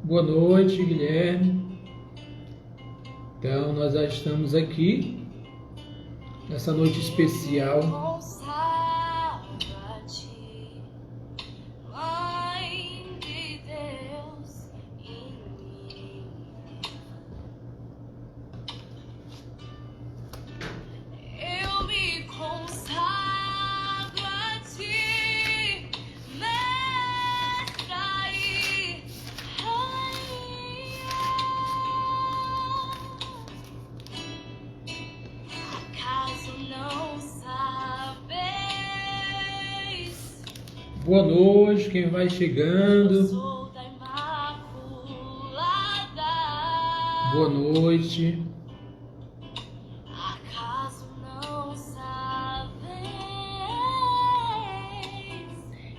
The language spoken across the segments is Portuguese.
Boa noite, Guilherme. Então, nós já estamos aqui nessa noite especial. Boa noite, quem vai chegando. Boa noite.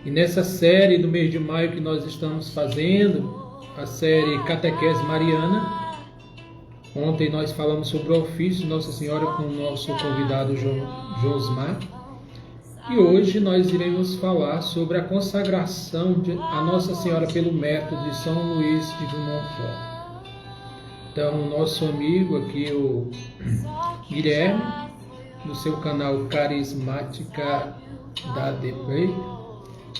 E nessa série do mês de maio que nós estamos fazendo, a série Catequese Mariana, ontem nós falamos sobre o ofício de Nossa Senhora com o nosso convidado Josmar. E hoje nós iremos falar sobre a consagração a Nossa Senhora pelo método de São Luís de Montfort. Então, o nosso amigo aqui, o Guilherme, do seu canal Carismática da DP,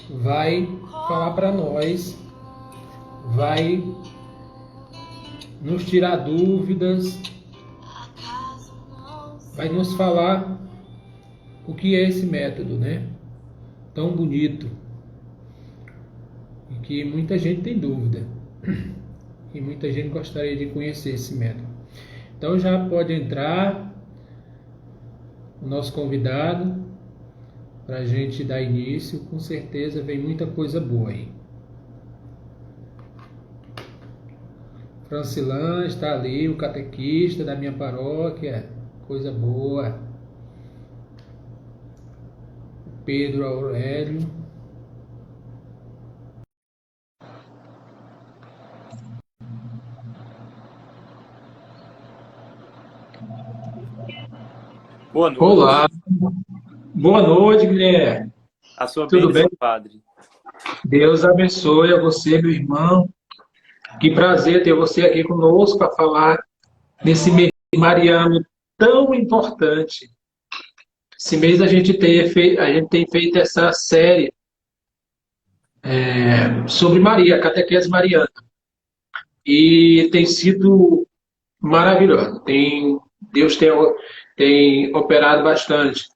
vai falar para nós, vai nos tirar dúvidas, vai nos falar o que é esse método, né? Tão bonito. E que muita gente tem dúvida. E muita gente gostaria de conhecer esse método. Então já pode entrar o nosso convidado para a gente dar início. Com certeza vem muita coisa boa aí. Francilã está ali, o catequista da minha paróquia. Coisa boa. Pedro Aurélio. Boa noite. Olá. Boa noite, Guilherme. A sua Tudo bênção, bem, padre? Deus abençoe a você, meu irmão. Que prazer ter você aqui conosco para falar desse mês mariano tão importante. Esse mês a gente tem feito essa série sobre Maria, a catequese mariana. E tem sido maravilhoso. Deus tem operado bastante.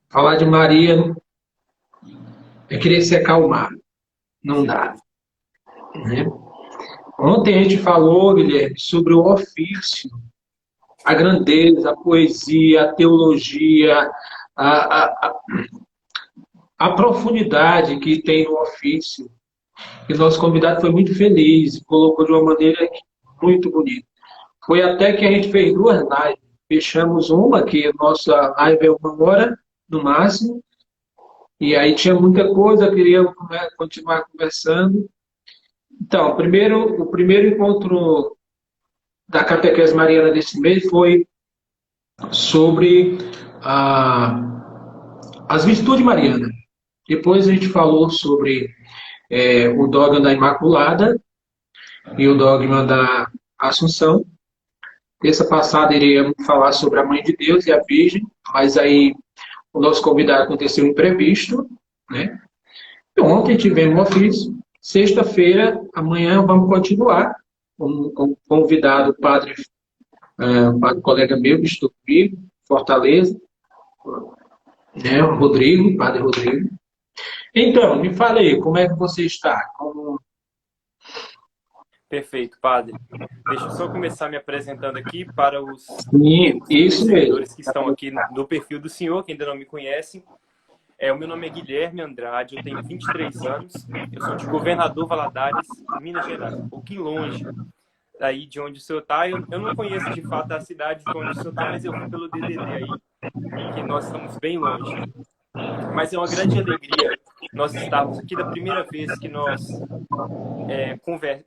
Falar de Maria é querer se acalmar. Não dá. Né? Ontem a gente falou, Guilherme, sobre o ofício, a grandeza, a poesia, a teologia, a profundidade que tem no ofício. E o nosso convidado foi muito feliz, colocou de uma maneira muito bonita. Foi até que a gente fez 2 lives. Fechamos uma, que a nossa live é 1 hora, no máximo. E aí tinha muita coisa, eu queria continuar conversando. Então, o primeiro encontro da catequese mariana desse mês foi sobre as virtudes marianas. Depois a gente falou sobre o dogma da Imaculada e o dogma da Assunção. Terça passada iríamos falar sobre a Mãe de Deus e a Virgem, mas aí o nosso convidado aconteceu um imprevisto, né? Então, ontem tivemos um ofício. Sexta-feira, amanhã, vamos continuar com o convidado, padre, colega meu, que estou comigo, Fortaleza, né? Padre Rodrigo. Então, me fale aí, como é que você está? Perfeito, padre. Deixa eu só começar me apresentando aqui para os seguidores que estão aqui no perfil do senhor, que ainda não me conhecem. O meu nome é Guilherme Andrade, eu tenho 23 anos, eu sou de Governador Valadares, Minas Gerais, um pouquinho longe daí de onde o senhor está. Eu não conheço de fato a cidade de onde o senhor está, mas eu vi pelo DDD aí, que nós estamos bem longe. Mas é uma grande alegria nós estarmos aqui da primeira vez que nós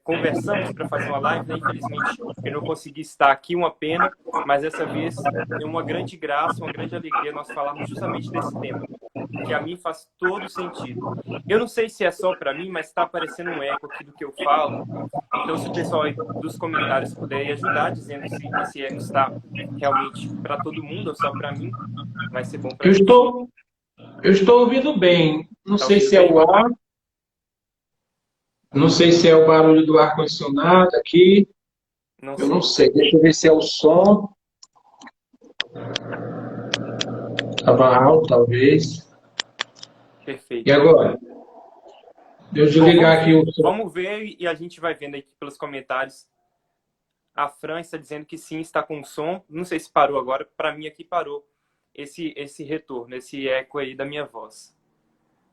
conversamos para fazer uma live, né? Infelizmente eu não consegui estar aqui, uma pena, mas dessa vez é uma grande graça, uma grande alegria nós falarmos justamente desse tema. que a mim faz todo sentido. Eu não sei se é só para mim, mas está aparecendo um eco aqui do que eu falo. Então, se o pessoal aí dos comentários puder ir ajudar, dizendo se esse eco está realmente para todo mundo ou só para mim, vai ser bom para Eu a gente. estou, eu estou ouvindo bem. Não Está sei ouvindo se é bem? o ar, não sei se é o barulho do ar-condicionado aqui. Não Eu não sei. sei. Deixa eu ver se é o som. Estava alto, talvez. E Perfeito. agora? Deixa eu Bom, desligar aqui o som. vamos ver e a gente vai vendo aqui pelos comentários. A Fran está dizendo que sim, está com som. Não sei se parou agora. Para mim aqui parou esse retorno, esse eco aí da minha voz.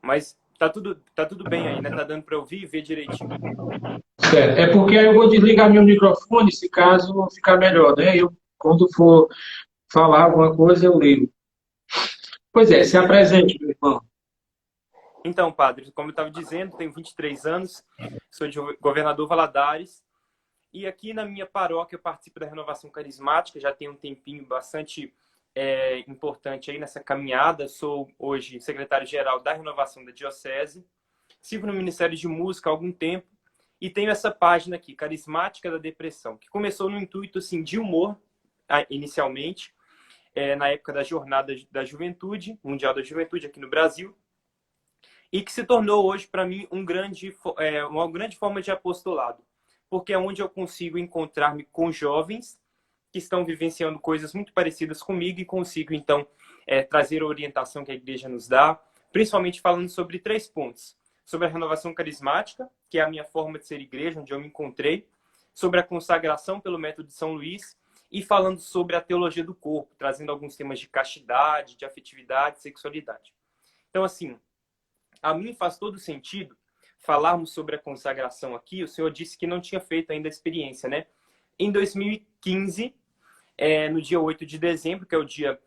Mas tá tudo bem aí, né? Tá dando para ouvir e ver direitinho. Certo. É porque aí eu vou desligar meu microfone, se caso ficar melhor, né? Eu, quando for falar alguma coisa, eu ligo. Pois é, se Perfeito. apresente, meu irmão. Então, padre, como eu estava dizendo, tenho 23 anos, sou de Governador Valadares. E aqui na minha paróquia eu participo da Renovação Carismática, já tenho um tempinho bastante importante aí nessa caminhada. Sou hoje secretário-geral da Renovação da Diocese. Sirvo no Ministério de Música há algum tempo e tenho essa página aqui, Carismática da Depressão, que começou no intuito assim, de humor, inicialmente, na época da Jornada da Juventude, Mundial da Juventude aqui no Brasil, e que se tornou hoje, para mim, uma grande forma de apostolado, porque é onde eu consigo encontrar-me com jovens que estão vivenciando coisas muito parecidas comigo e consigo, então, trazer a orientação que a igreja nos dá, principalmente falando sobre 3 pontos. Sobre a renovação carismática, que é a minha forma de ser igreja, onde eu me encontrei, sobre a consagração pelo método de São Luís, e falando sobre a teologia do corpo, trazendo alguns temas de castidade, de afetividade, sexualidade. Então, assim, a mim faz todo sentido falarmos sobre a consagração aqui. O senhor disse que não tinha feito ainda a experiência, né? Em 2015, no dia 8 de dezembro, que é o dia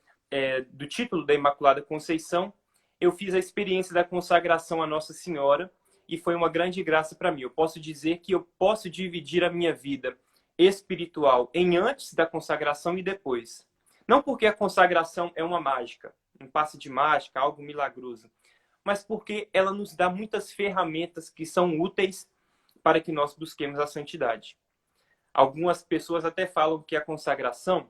do título da Imaculada Conceição, eu fiz a experiência da consagração à Nossa Senhora e foi uma grande graça para mim. Eu posso dizer que eu posso dividir a minha vida espiritual em antes da consagração e depois. Não porque a consagração é uma mágica, um passe de mágica, algo milagroso, mas porque ela nos dá muitas ferramentas que são úteis para que nós busquemos a santidade. Algumas pessoas até falam que a consagração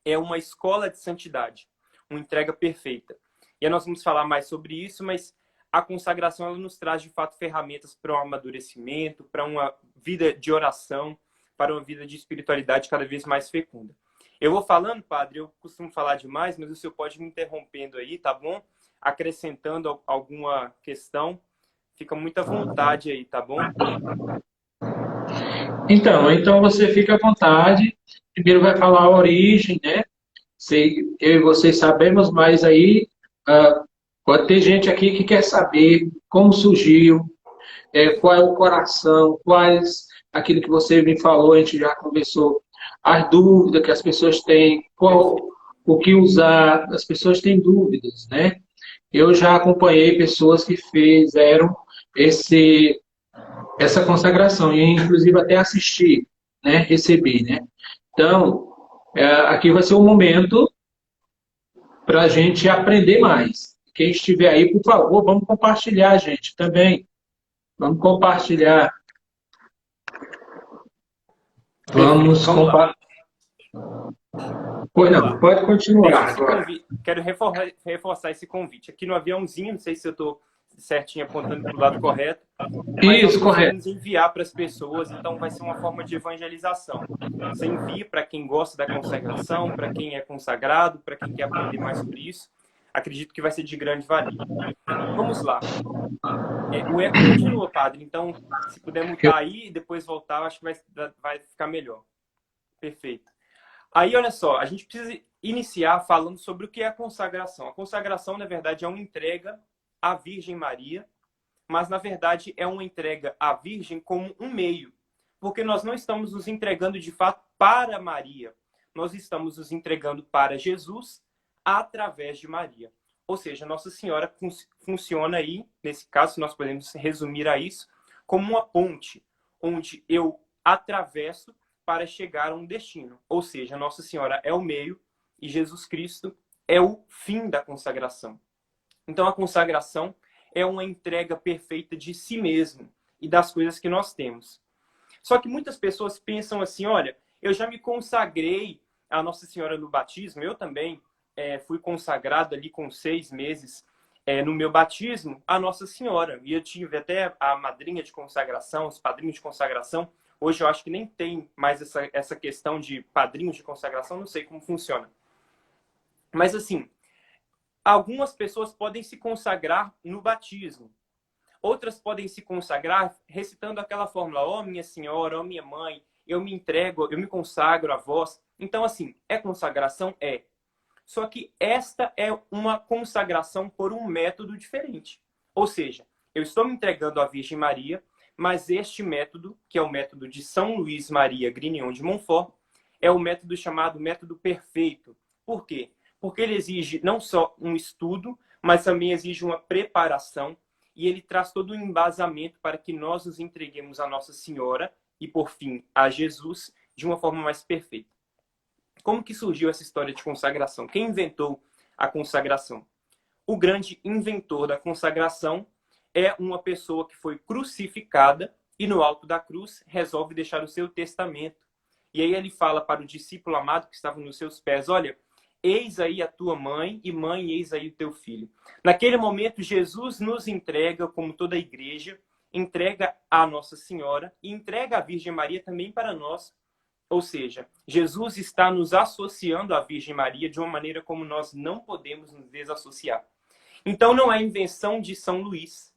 é uma escola de santidade, uma entrega perfeita. E aí nós vamos falar mais sobre isso, mas a consagração ela nos traz, de fato, ferramentas para um amadurecimento, para uma vida de oração, para uma vida de espiritualidade cada vez mais fecunda. Eu vou falando, padre, eu costumo falar demais, mas o senhor pode me interrompendo aí, tá bom? Acrescentando alguma questão, fica muita vontade aí, tá bom? Então você fica à vontade. Primeiro vai falar a origem, né? Eu e vocês sabemos, mas aí pode ter gente aqui que quer saber como surgiu, qual é o coração, quais aquilo que você me falou, a gente já conversou, as dúvidas que as pessoas têm, o que usar, as pessoas têm dúvidas, né? Eu já acompanhei pessoas que fizeram essa consagração, e inclusive até assisti, né? Recebi, né? Então, aqui vai ser um momento para a gente aprender mais. Quem estiver aí, por favor, vamos compartilhar, gente, também. Vamos compartilhar. Perfeito, vamos lá. Pois Vamos não, lá. pode Deixa continuar esse agora. convite. Quero reforçar esse convite. Aqui no aviãozinho, não sei se eu estou certinho apontando para o lado correto, mas nós Isso, correto. conseguimos enviar para as pessoas, então vai ser uma forma de evangelização. Você envia para quem gosta da consagração, para quem é consagrado, para quem quer aprender mais sobre isso. Acredito que vai ser de grande valia. Vamos lá. O eco continua, padre, então se puder mutar aí e depois voltar, acho que vai ficar melhor. Perfeito. Aí, olha só, a gente precisa iniciar falando sobre o que é a consagração. A consagração, na verdade, é uma entrega à Virgem Maria, mas, na verdade, é uma entrega à Virgem como um meio, porque nós não estamos nos entregando, de fato, para Maria. Nós estamos nos entregando para Jesus através de Maria. Ou seja, Nossa Senhora funciona aí, nesse caso, nós podemos resumir a isso, como uma ponte, onde eu atravesso para chegar a um destino. Ou seja, Nossa Senhora é o meio e Jesus Cristo é o fim da consagração. Então, a consagração é uma entrega perfeita de si mesmo e das coisas que nós temos. Só que muitas pessoas pensam assim, olha, eu já me consagrei à Nossa Senhora no batismo, eu também fui consagrado ali com 6 meses no meu batismo à Nossa Senhora. E eu tive até a madrinha de consagração, os padrinhos de consagração. Hoje eu acho que nem tem mais essa questão de padrinhos de consagração, não sei como funciona. Mas assim, algumas pessoas podem se consagrar no batismo. Outras podem se consagrar recitando aquela fórmula, ó minha senhora, ó minha mãe, eu me entrego, eu me consagro a vós. Então, assim, é consagração? É. Só que esta é uma consagração por um método diferente. Ou seja, eu estou me entregando à Virgem Maria, mas este método, que é o método de São Luís Maria Grignion de Montfort, é o método chamado método perfeito. Por quê? Porque ele exige não só um estudo, mas também exige uma preparação, e ele traz todo um embasamento para que nós nos entreguemos a Nossa Senhora e, por fim, a Jesus de uma forma mais perfeita. Como que surgiu essa história de consagração? Quem inventou a consagração? O grande inventor da consagração é uma pessoa que foi crucificada e no alto da cruz resolve deixar o seu testamento. E aí ele fala para o discípulo amado que estava nos seus pés, olha, eis aí a tua mãe e mãe, eis aí o teu filho. Naquele momento, Jesus nos entrega, como toda a igreja, entrega a Nossa Senhora e entrega a Virgem Maria também para nós. Ou seja, Jesus está nos associando à Virgem Maria de uma maneira como nós não podemos nos desassociar. Então não é invenção de São Luís,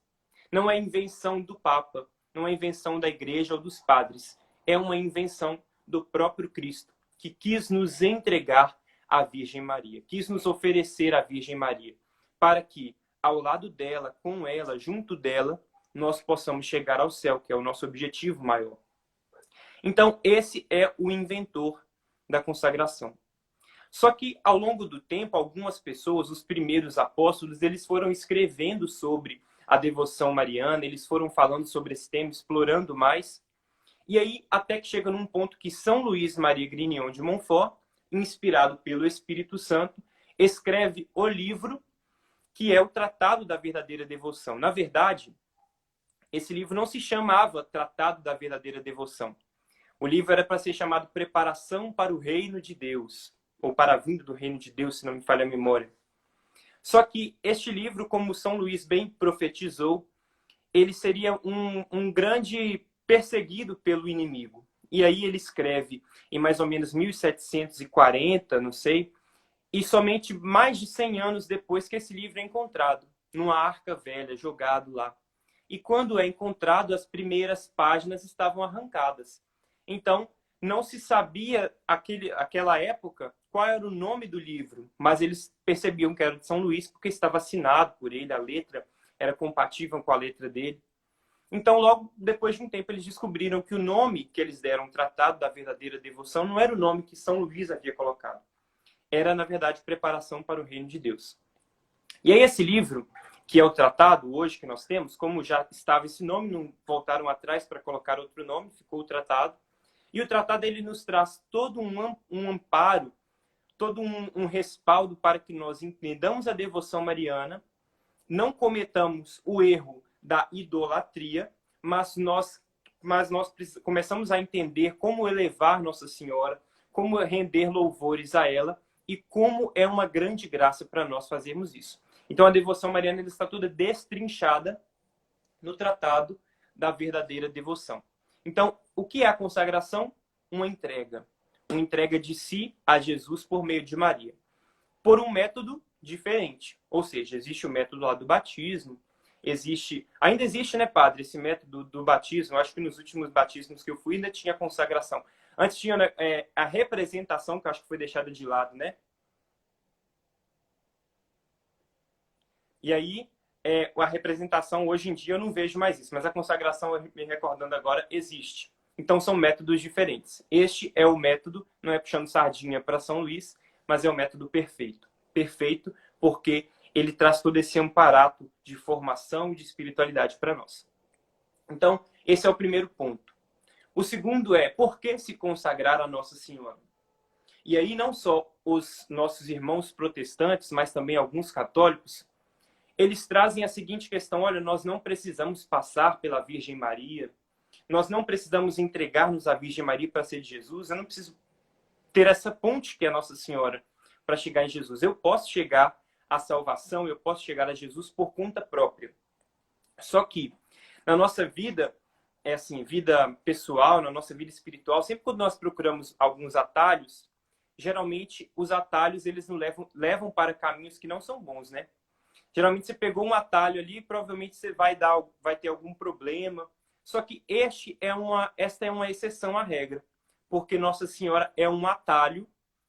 não é invenção do Papa, não é invenção da igreja ou dos padres. É uma invenção do próprio Cristo, que quis nos entregar à Virgem Maria, quis nos oferecer à Virgem Maria, para que, ao lado dela, com ela, junto dela, nós possamos chegar ao céu, que é o nosso objetivo maior. Então, esse é o inventor da consagração. Só que, ao longo do tempo, algumas pessoas, os primeiros apóstolos, eles foram escrevendo sobre a devoção mariana, eles foram falando sobre esse tema, explorando mais. E aí, até que chega num ponto que São Luís Maria Grignion de Montfort, inspirado pelo Espírito Santo, escreve o livro que é o Tratado da Verdadeira Devoção. Na verdade, esse livro não se chamava Tratado da Verdadeira Devoção. O livro era para ser chamado Preparação para o Reino de Deus, ou para a vinda do Reino de Deus, se não me falha a memória. Só que este livro, como São Luís bem profetizou, ele seria um grande perseguido pelo inimigo. E aí ele escreve em mais ou menos 1740, não sei, e somente mais de 100 anos depois que esse livro é encontrado, numa arca velha, jogado lá. E quando é encontrado, as primeiras páginas estavam arrancadas. Então, não se sabia, aquela época, qual era o nome do livro, mas eles percebiam que era de São Luís, porque estava assinado por ele, a letra era compatível com a letra dele. Então, logo depois de um tempo, eles descobriram que o nome que eles deram, Tratado da Verdadeira Devoção, não era o nome que São Luís havia colocado. Era, na verdade, Preparação para o Reino de Deus. E aí esse livro, que é o Tratado, hoje que nós temos, como já estava esse nome, não voltaram atrás para colocar outro nome, ficou o Tratado. E o Tratado, ele nos traz todo um amparo, todo um respaldo para que nós entendamos a devoção mariana, não cometamos o erro da idolatria, mas nós começamos a entender como elevar Nossa Senhora, como render louvores a ela e como é uma grande graça para nós fazermos isso. Então a devoção mariana está toda destrinchada no Tratado da Verdadeira Devoção. Então, o que é a consagração? Uma entrega de si a Jesus por meio de Maria, por um método diferente. Ou seja, existe o método lá do batismo, ainda existe, né, padre, esse método do batismo. Eu acho que nos últimos batismos que eu fui ainda tinha consagração. Antes tinha a representação, que eu acho que foi deixada de lado, né? E aí, a representação, hoje em dia, eu não vejo mais isso, mas a consagração, me recordando agora, existe. Então, são métodos diferentes. Este é o método, não é puxando sardinha para São Luís, mas é o método perfeito. Perfeito porque ele traz todo esse amparato de formação e de espiritualidade para nós. Então, esse é o primeiro ponto. O segundo é, por que se consagrar a Nossa Senhora? E aí, não só os nossos irmãos protestantes, mas também alguns católicos, eles trazem a seguinte questão: olha, nós não precisamos passar pela Virgem Maria, nós não precisamos entregar-nos à Virgem Maria para ser de Jesus, eu não preciso ter essa ponte que é Nossa Senhora para chegar em Jesus. Eu posso chegar à salvação, eu posso chegar a Jesus por conta própria. Só que na nossa vida, vida pessoal, na nossa vida espiritual, sempre quando nós procuramos alguns atalhos, geralmente os atalhos eles nos levam para caminhos que não são bons, né? Geralmente você pegou um atalho ali, provavelmente você vai ter algum problema. Só que esta é uma exceção à regra, porque Nossa Senhora é um atalho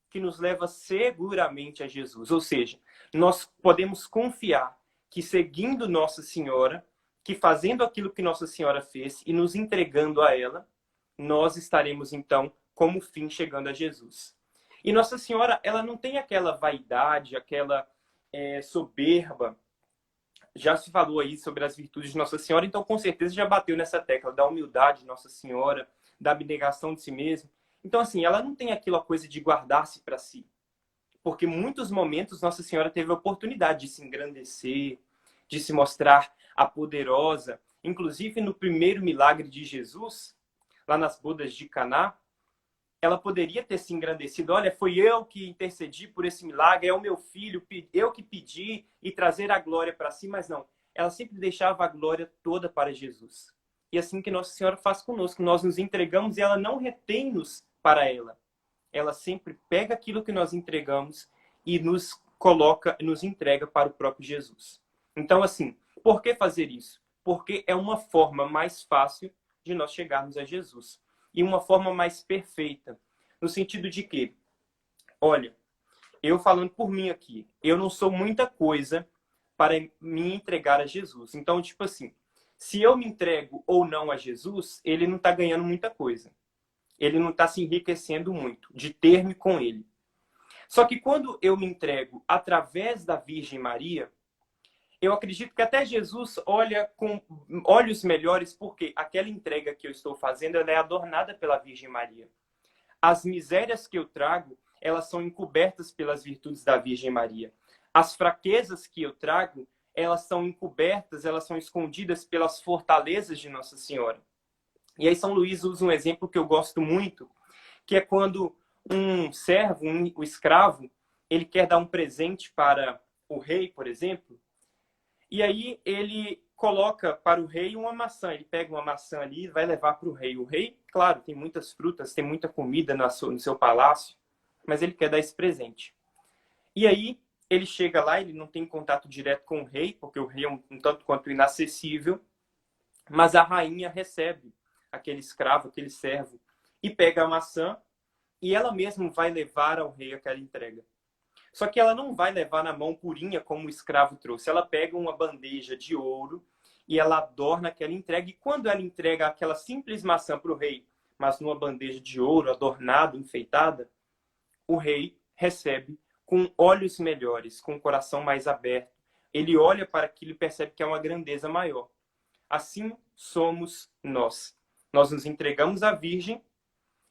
que nos leva seguramente a Jesus. Ou seja, nós podemos confiar que seguindo Nossa Senhora, que fazendo aquilo que Nossa Senhora fez e nos entregando a ela, nós estaremos então como fim chegando a Jesus. E Nossa Senhora, ela não tem aquela vaidade, aquela soberba. Já se falou aí sobre as virtudes de Nossa Senhora, então com certeza já bateu nessa tecla da humildade de Nossa Senhora, da abnegação de si mesma. Então assim, ela não tem aquela coisa de guardar-se para si. Porque em muitos momentos Nossa Senhora teve a oportunidade de se engrandecer, de se mostrar a poderosa. Inclusive no primeiro milagre de Jesus, lá nas bodas de Caná, ela poderia ter se engrandecido. Olha, foi eu que intercedi por esse milagre, é o meu filho, eu que pedi e trazer a glória para si, mas não. Ela sempre deixava a glória toda para Jesus. E assim que Nossa Senhora faz conosco, nós nos entregamos e ela não retém-nos para ela. Ela sempre pega aquilo que nós entregamos e nos entrega para o próprio Jesus. Então, assim, por que fazer isso? Porque é uma forma mais fácil de nós chegarmos a Jesus. E uma forma mais perfeita. No sentido de que, olha, eu falando por mim aqui, eu não sou muita coisa para me entregar a Jesus. Então, tipo assim, se eu me entrego ou não a Jesus, ele não está ganhando muita coisa. Ele não está se enriquecendo muito de ter-me com ele. Só que quando eu me entrego através da Virgem Maria, eu acredito que até Jesus olha com olhos melhores, porque aquela entrega que eu estou fazendo ela é adornada pela Virgem Maria. As misérias que eu trago, elas são encobertas pelas virtudes da Virgem Maria. As fraquezas que eu trago, elas são encobertas, elas são escondidas pelas fortalezas de Nossa Senhora. E aí São Luís usa um exemplo que eu gosto muito, que é quando um servo, o escravo, ele quer dar um presente para o rei, por exemplo, e aí ele coloca para o rei uma maçã. Ele pega uma maçã ali e vai levar para o rei. O rei, claro, tem muitas frutas, tem muita comida no seu palácio, mas ele quer dar esse presente. E aí ele chega lá, ele não tem contato direto com o rei, porque o rei é um tanto quanto inacessível, mas a rainha recebe aquele escravo, aquele servo, e pega a maçã e ela mesma vai levar ao rei aquela entrega. Só que ela não vai levar na mão purinha como o escravo trouxe. Ela pega uma bandeja de ouro e ela adorna aquela entrega. E quando ela entrega aquela simples maçã para o rei, mas numa bandeja de ouro, adornada, enfeitada, o rei recebe com olhos melhores, com o coração mais aberto. Ele olha para aquilo e percebe que é uma grandeza maior. Assim somos nós. Nós nos entregamos à Virgem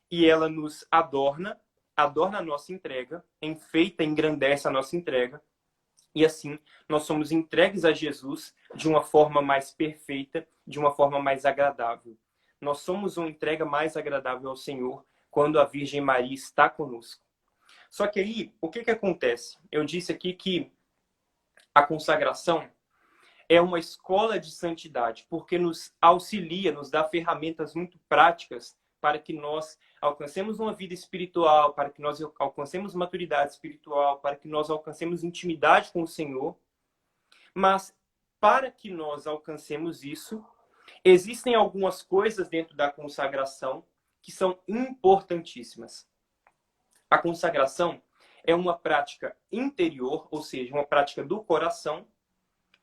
e ela nos adorna a nossa entrega, enfeita, engrandece a nossa entrega. E assim, nós somos entregues a Jesus de uma forma mais perfeita, de uma forma mais agradável. Nós somos uma entrega mais agradável ao Senhor quando a Virgem Maria está conosco. Só que aí, o que acontece? Eu disse aqui que a consagração é uma escola de santidade, porque nos auxilia, nos dá ferramentas muito práticas para que nós alcancemos uma vida espiritual, para que nós alcancemos maturidade espiritual, para que nós alcancemos intimidade com o Senhor. Mas para que nós alcancemos isso, existem algumas coisas dentro da consagração que são importantíssimas. A consagração é uma prática interior, ou seja, uma prática do coração,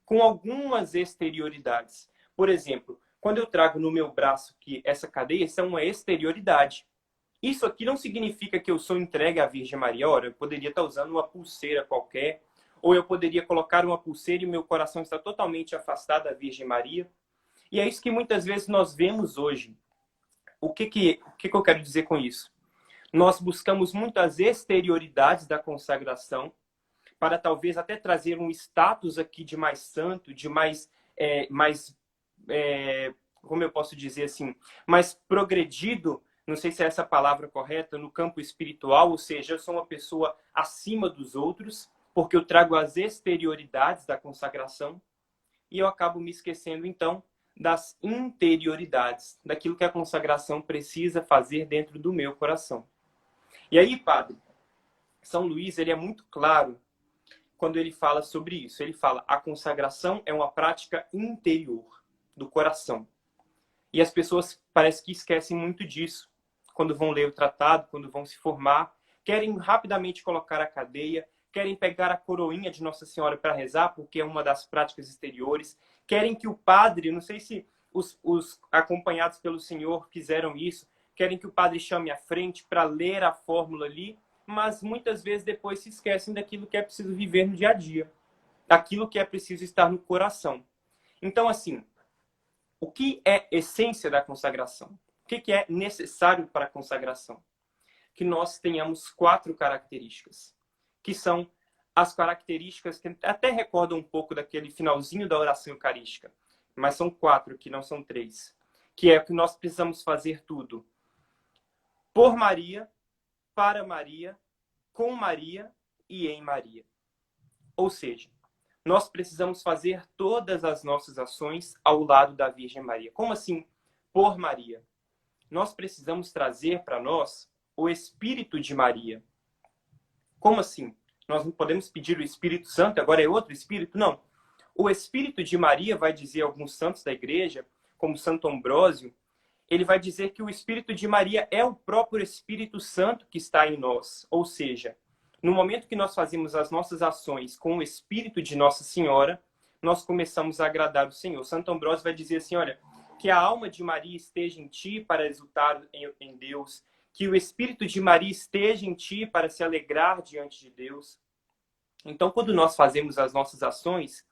com algumas exterioridades. Por exemplo, quando eu trago no meu braço que essa cadeia, isso é uma exterioridade. Isso aqui não significa que eu sou entregue à Virgem Maria. Ora, eu poderia estar usando uma pulseira qualquer, ou eu poderia colocar uma pulseira e meu coração está totalmente afastado da Virgem Maria. E é isso que muitas vezes nós vemos hoje. O que eu quero dizer com isso? Nós buscamos muito as exterioridades da consagração para talvez até trazer um status aqui de mais santo, de mais, como eu posso dizer assim, mais progredido, não sei se é essa palavra correta, no campo espiritual, ou seja, eu sou uma pessoa acima dos outros, porque eu trago as exterioridades da consagração, e eu acabo me esquecendo, então, das interioridades, daquilo que a consagração precisa fazer dentro do meu coração. E aí, padre, São Luís, ele é muito claro quando ele fala sobre isso. Ele fala, a consagração é uma prática interior do coração. E as pessoas parece que esquecem muito disso quando vão ler o tratado, quando vão se formar, querem rapidamente colocar a cadeia, querem pegar a coroinha de Nossa Senhora para rezar, porque é uma das práticas exteriores, querem que o padre, não sei se os acompanhados pelo Senhor fizeram isso, querem que o padre chame à frente para ler a fórmula ali, mas muitas vezes depois se esquecem daquilo que é preciso viver no dia a dia, daquilo que é preciso estar no coração. Então, assim, o que é essência da consagração? O que é necessário para a consagração? Que nós tenhamos 4 características, que são as características que até recordam um pouco daquele finalzinho da oração eucarística, mas são 4, que não são 3, que é que nós precisamos fazer tudo por Maria, para Maria, com Maria e em Maria. Ou seja, nós precisamos fazer todas as nossas ações ao lado da Virgem Maria. Como assim por Maria? Nós precisamos trazer para nós o Espírito de Maria. Como assim? Nós não podemos pedir o Espírito Santo, agora é outro Espírito? Não. O Espírito de Maria, vai dizer alguns santos da igreja, como Santo Ambrósio, ele vai dizer que o Espírito de Maria é o próprio Espírito Santo que está em nós. Ou seja, no momento que nós fazemos as nossas ações com o Espírito de Nossa Senhora, nós começamos a agradar o Senhor. Santo Ambrósio vai dizer assim, olha, que a alma de Maria esteja em ti para exultar em Deus, que o Espírito de Maria esteja em ti para se alegrar diante de Deus. Então, quando nós fazemos as nossas ações,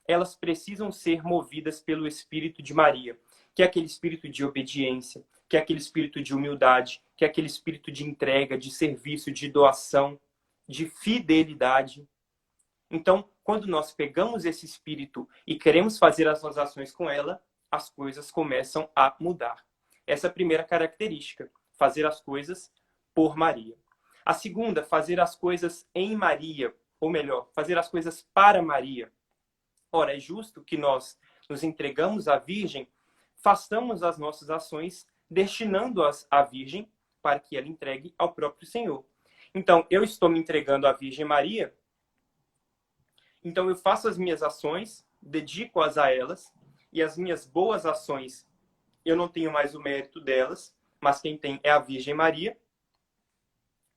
elas precisam ser movidas pelo Espírito de Maria, que é aquele espírito de obediência, que é aquele espírito de humildade, que é aquele espírito de entrega, de serviço, de doação, de fidelidade. Então, quando nós pegamos esse espírito e queremos fazer as nossas ações com ela, as coisas começam a mudar. Essa é a primeira característica, fazer as coisas por Maria. A segunda, fazer as coisas em Maria, ou melhor, fazer as coisas para Maria. Ora, é justo que nós nos entregamos à Virgem, façamos as nossas ações destinando-as à Virgem para que ela entregue ao próprio Senhor. Então, eu estou me entregando à Virgem Maria, então eu faço as minhas ações, dedico-as a elas, e as minhas boas ações, eu não tenho mais o mérito delas, mas quem tem é a Virgem Maria.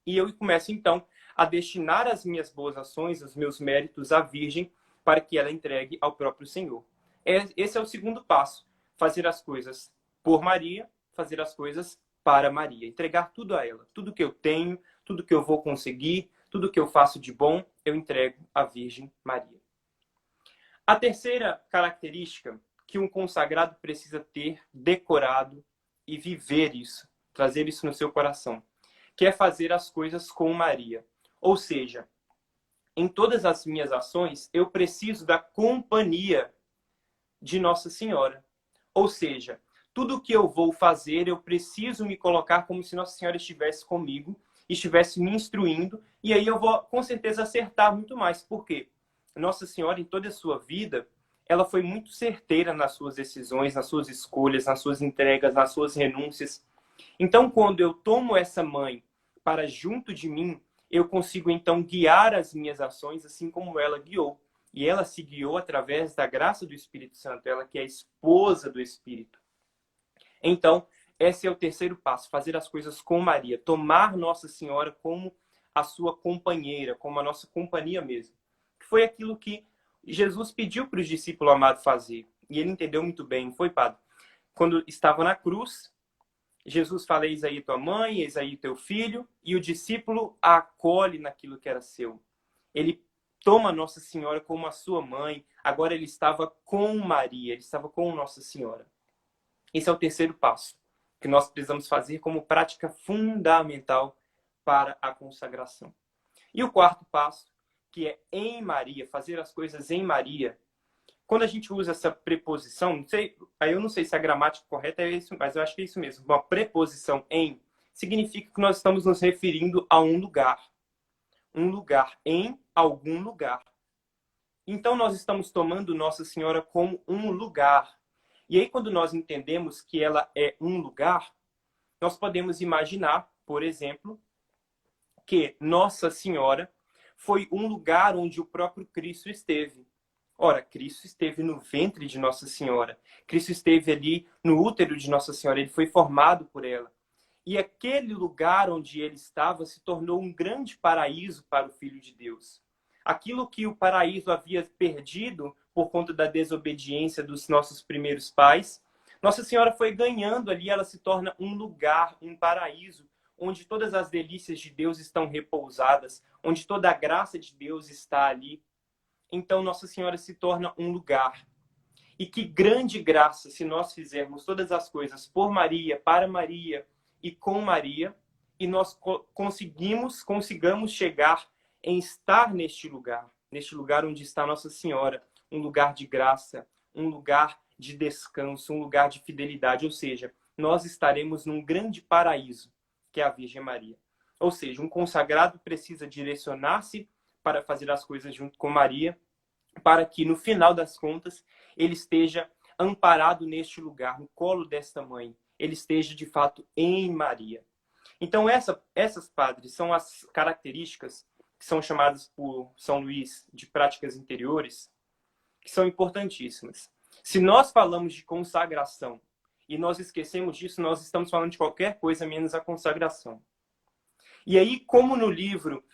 E eu começo, então, a destinar as minhas boas ações, os meus méritos à Virgem, para que ela entregue ao próprio Senhor. Esse é o segundo passo. Fazer as coisas por Maria, fazer as coisas para Maria. Entregar tudo a ela. Tudo que eu tenho, tudo que eu vou conseguir, tudo que eu faço de bom, eu entrego à Virgem Maria. A terceira característica que um consagrado precisa ter decorado e viver isso, trazer isso no seu coração, que é fazer as coisas com Maria. Ou seja, em todas as minhas ações, eu preciso da companhia de Nossa Senhora. Ou seja, tudo que eu vou fazer, eu preciso me colocar como se Nossa Senhora estivesse comigo, estivesse me instruindo, e aí eu vou, com certeza, acertar muito mais. Por quê? Nossa Senhora, em toda a sua vida, ela foi muito certeira nas suas decisões, nas suas escolhas, nas suas entregas, nas suas renúncias. Então, quando eu tomo essa mãe para junto de mim, eu consigo, então, guiar as minhas ações assim como ela guiou. E ela se guiou através da graça do Espírito Santo, ela que é a esposa do Espírito. Então, esse é o terceiro passo, fazer as coisas com Maria, tomar Nossa Senhora como a sua companheira, como a nossa companhia mesmo. Foi aquilo que Jesus pediu para os discípulos amados fazer. E ele entendeu muito bem, não foi, padre? Quando estava na cruz, Jesus fala, eis aí tua mãe, eis aí teu filho, e o discípulo a acolhe naquilo que era seu. Ele toma Nossa Senhora como a sua mãe, agora ele estava com Maria, ele estava com Nossa Senhora. Esse é o terceiro passo, que nós precisamos fazer como prática fundamental para a consagração. E o quarto passo, que é em Maria, fazer as coisas em Maria. Quando a gente usa essa preposição, não sei, aí eu não sei se a gramática correta é isso, mas eu acho que é isso mesmo. Uma preposição em significa que nós estamos nos referindo a um lugar. Um lugar, em algum lugar. Então, nós estamos tomando Nossa Senhora como um lugar. E aí, quando nós entendemos que ela é um lugar, nós podemos imaginar, por exemplo, que Nossa Senhora foi um lugar onde o próprio Cristo esteve. Ora, Cristo esteve no ventre de Nossa Senhora. Cristo esteve ali no útero de Nossa Senhora. Ele foi formado por ela. E aquele lugar onde ele estava se tornou um grande paraíso para o Filho de Deus. Aquilo que o paraíso havia perdido por conta da desobediência dos nossos primeiros pais, Nossa Senhora foi ganhando ali, ela se torna um lugar, um paraíso, onde todas as delícias de Deus estão repousadas, onde toda a graça de Deus está ali. Então, Nossa Senhora se torna um lugar. E que grande graça se nós fizermos todas as coisas por Maria, para Maria e com Maria, e nós consigamos chegar em estar neste lugar onde está Nossa Senhora, um lugar de graça, um lugar de descanso, um lugar de fidelidade, ou seja, nós estaremos num grande paraíso, que é a Virgem Maria. Ou seja, um consagrado precisa direcionar-se para fazer as coisas junto com Maria, para que, no final das contas, ele esteja amparado neste lugar, no colo desta mãe. Ele esteja, de fato, em Maria. Então, essas, padres, são as características que são chamadas por São Luís de práticas interiores, que são importantíssimas. Se nós falamos de consagração e nós esquecemos disso, nós estamos falando de qualquer coisa menos a consagração. E aí, como no livro,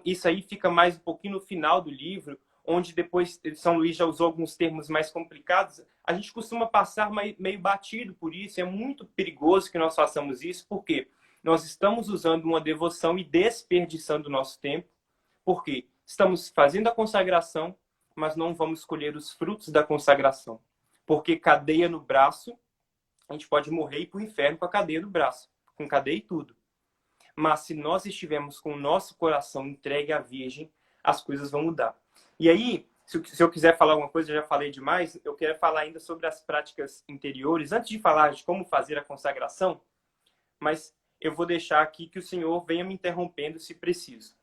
isso aí fica mais um pouquinho no final do livro, onde depois São Luís já usou alguns termos mais complicados, a gente costuma passar meio batido por isso. É muito perigoso que nós façamos isso, porque nós estamos usando uma devoção e desperdiçando o nosso tempo, porque estamos fazendo a consagração, mas não vamos colher os frutos da consagração. Porque cadeia no braço, a gente pode morrer e ir para o inferno com a cadeia no braço, com cadeia e tudo. Mas se nós estivermos com o nosso coração entregue à Virgem, as coisas vão mudar. E aí, se eu quiser falar alguma coisa, eu já falei demais, eu quero falar ainda sobre as práticas interiores, antes de falar de como fazer a consagração, mas eu vou deixar aqui que o Senhor venha me interrompendo se preciso.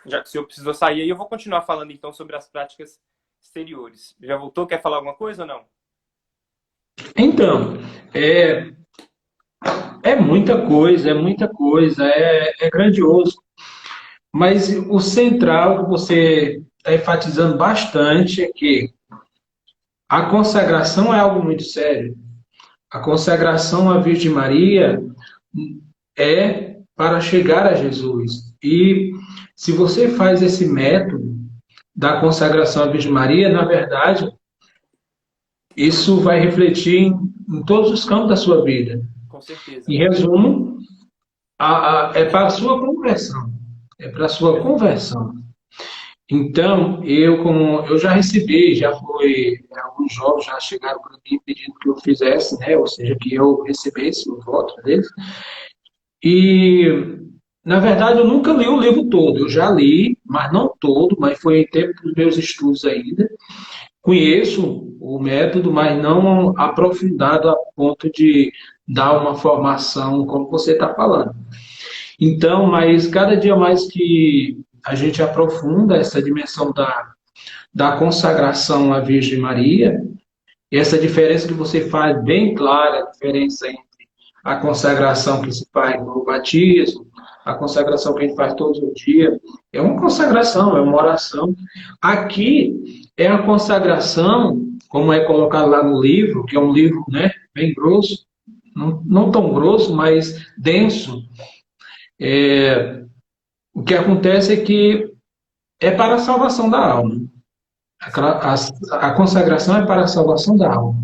Já que o Senhor precisou sair, aí eu vou continuar falando então sobre as práticas exteriores. Já voltou? Quer falar alguma coisa ou não? Então, é muita coisa, é grandioso. Mas o central que você está enfatizando bastante é que a consagração é algo muito sério. A consagração à Virgem Maria é para chegar a Jesus. E se você faz esse método da consagração à Virgem Maria, na verdade, isso vai refletir em todos os campos da sua vida. Com certeza. Em resumo, é para a sua conversão. É para a sua conversão. Então, eu já recebi, alguns jovens já chegaram para mim pedindo que eu fizesse, né? Ou seja, que eu recebesse o voto deles. E, na verdade, eu nunca li o livro todo. Eu já li, mas não todo, mas foi em tempo dos meus estudos ainda. Conheço o método, mas não aprofundado a ponto de dar uma formação como você está falando. Então, mas cada dia mais que a gente aprofunda essa dimensão da consagração à Virgem Maria, e essa diferença que você faz bem clara, a diferença entre a consagração que se faz no batismo, a consagração que a gente faz todos os dias, é uma consagração, é uma oração. Aqui é a consagração, como é colocado lá no livro, que é um livro, né, bem grosso, não tão grosso, mas denso. O que acontece é que é para a salvação da alma. A consagração é para a salvação da alma.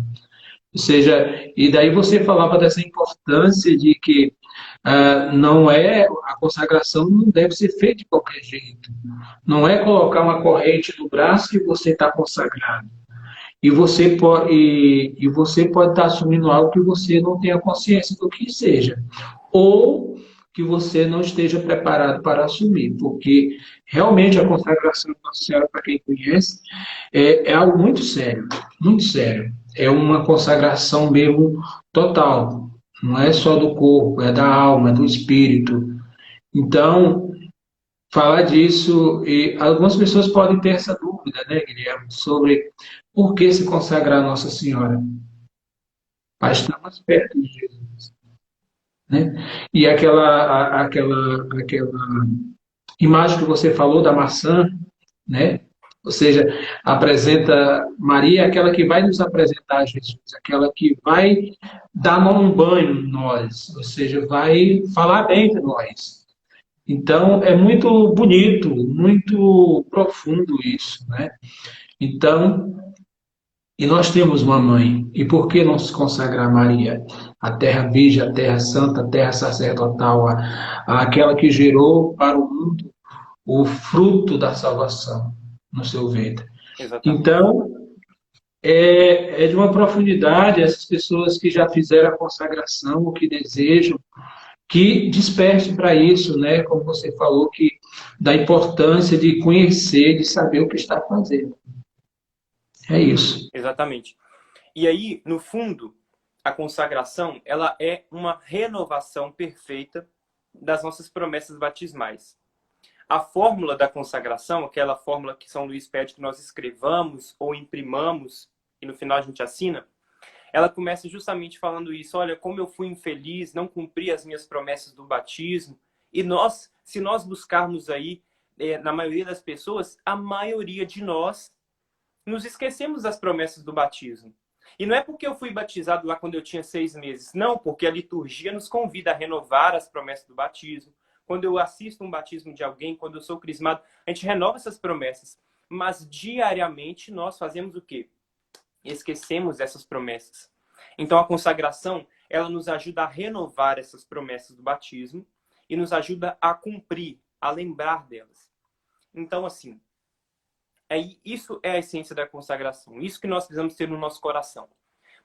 Ou seja, e daí você falava dessa importância de que a consagração não deve ser feita de qualquer jeito. Não é colocar uma corrente no braço e você está consagrado. E você pode estar assumindo algo que você não tenha consciência do que seja. Ou que você não esteja preparado para assumir, porque realmente a consagração de Nossa Senhora, para quem conhece, é algo muito sério, muito sério. É uma consagração mesmo total, não é só do corpo, é da alma, é do espírito. Então, falar disso, e algumas pessoas podem ter essa dúvida, né, Guilherme, sobre por que se consagrar a Nossa Senhora, para estar mais perto de Jesus, né? E aquela imagem que você falou da maçã, né? Ou seja, apresenta Maria, é aquela que vai nos apresentar a Jesus, aquela que vai dar um banho em nós, ou seja, vai falar bem de nós. Então, é muito bonito, muito profundo isso, né? Então, e nós temos uma mãe, e por que não se consagrar a Maria? A terra virgem, a terra santa, a terra sacerdotal, aquela que gerou para o mundo o fruto da salvação no seu ventre. Exatamente. Então, é de uma profundidade, essas pessoas que já fizeram a consagração, o que desejam, que desperte para isso, né? Como você falou, que da importância de conhecer, de saber o que está fazendo. É isso. Exatamente. E aí, no fundo, a consagração, ela é uma renovação perfeita das nossas promessas batismais. A fórmula da consagração, aquela fórmula que São Luís pede que nós escrevamos ou imprimamos e no final a gente assina, ela começa justamente falando isso. Olha, como eu fui infeliz, não cumpri as minhas promessas do batismo. E nós, se nós buscarmos aí, na maioria das pessoas, a maioria de nós nos esquecemos das promessas do batismo. E não é porque eu fui batizado lá quando eu tinha 6 meses. Não, porque a liturgia nos convida a renovar as promessas do batismo. Quando eu assisto um batismo de alguém, quando eu sou crismado, a gente renova essas promessas. Mas diariamente nós fazemos o quê? Esquecemos essas promessas. Então a consagração, ela nos ajuda a renovar essas promessas do batismo e nos ajuda a cumprir, a lembrar delas. Então, assim, isso é a essência da consagração. Isso que nós precisamos ter no nosso coração.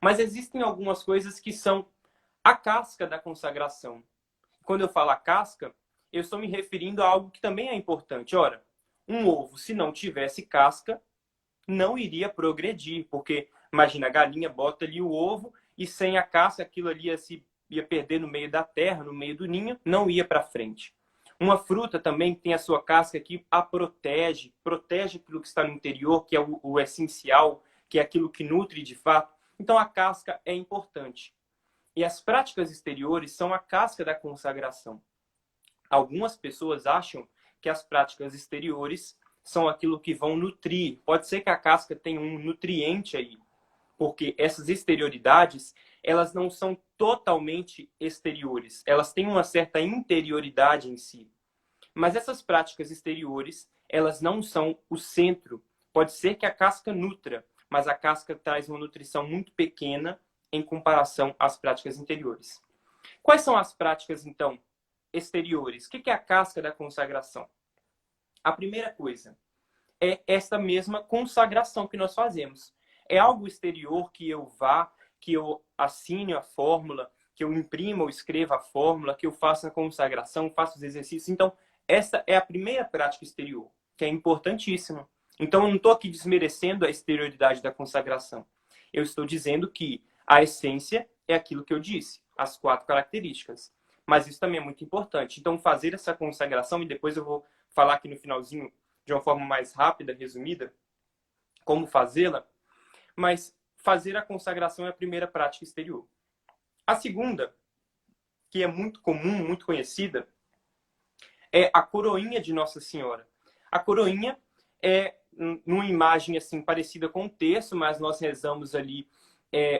Mas existem algumas coisas que são a casca da consagração. Quando eu falo a casca, eu estou me referindo a algo que também é importante. Ora, um ovo, se não tivesse casca, não iria progredir, porque imagina, a galinha bota ali o ovo e sem a casca aquilo ali ia perder no meio da terra, no meio do ninho, não ia para frente. Uma fruta também tem a sua casca que a protege aquilo que está no interior, que é o essencial, que é aquilo que nutre de fato. Então a casca é importante. E as práticas exteriores são a casca da consagração. Algumas pessoas acham que as práticas exteriores são aquilo que vão nutrir. Pode ser que a casca tenha um nutriente aí, porque essas exterioridades, elas não são totalmente exteriores. Elas têm uma certa interioridade em si. Mas essas práticas exteriores, elas não são o centro. Pode ser que a casca nutra, mas a casca traz uma nutrição muito pequena em comparação às práticas interiores. Quais são as práticas, então, exteriores? O que é a casca da consagração? A primeira coisa é essa mesma consagração que nós fazemos. É algo exterior que eu vá, que eu assine a fórmula, que eu imprima ou escreva a fórmula, que eu faça a consagração, faça os exercícios. Então, essa é a primeira prática exterior, que é importantíssima. Então, eu não estou aqui desmerecendo a exterioridade da consagração. Eu estou dizendo que a essência é aquilo que eu disse, as 4 características. Mas isso também é muito importante. Então, fazer essa consagração, e depois eu vou falar aqui no finalzinho, de uma forma mais rápida, resumida, como fazê-la. Mas fazer a consagração é a primeira prática exterior. A segunda, que é muito comum, muito conhecida, é a coroinha de Nossa Senhora. A coroinha é uma imagem assim parecida com o terço, mas nós rezamos ali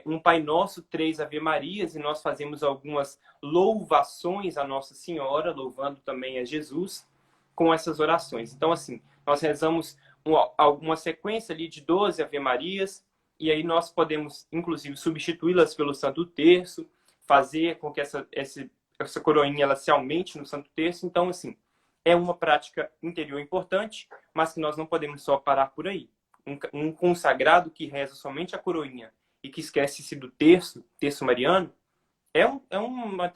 um Pai Nosso, 3 Ave Marias, e nós fazemos algumas louvações a Nossa Senhora, louvando também a Jesus, com essas orações. Então, assim, nós rezamos uma sequência ali de 12 Ave Marias, e aí nós podemos, inclusive, substituí-las pelo Santo Terço, fazer com que essa coroinha ela se aumente no Santo Terço. Então, assim, é uma prática interior importante, mas que nós não podemos só parar por aí. Um consagrado que reza somente a coroinha e que esquece-se do terço mariano, um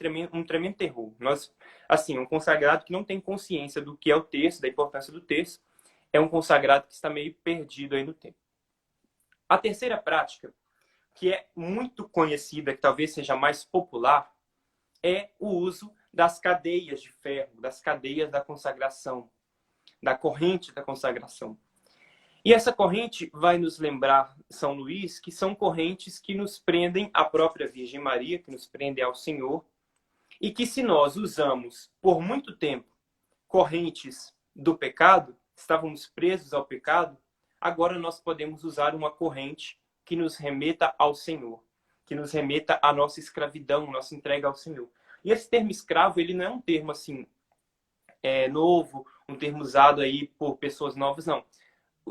tremendo terror. Nós, assim, um consagrado que não tem consciência do que é o terço, da importância do terço, é um consagrado que está meio perdido aí no tempo. A terceira prática, que é muito conhecida, que talvez seja mais popular, é o uso das cadeias de ferro, das cadeias da consagração, da corrente da consagração. E essa corrente vai nos lembrar, São Luís, que são correntes que nos prendem à própria Virgem Maria, que nos prendem ao Senhor, e que se nós usamos por muito tempo correntes do pecado, estávamos presos ao pecado, agora nós podemos usar uma corrente que nos remeta ao Senhor, que nos remeta à nossa escravidão, nossa entrega ao Senhor. E esse termo escravo, ele não é um termo assim novo, um termo usado aí por pessoas novas, não.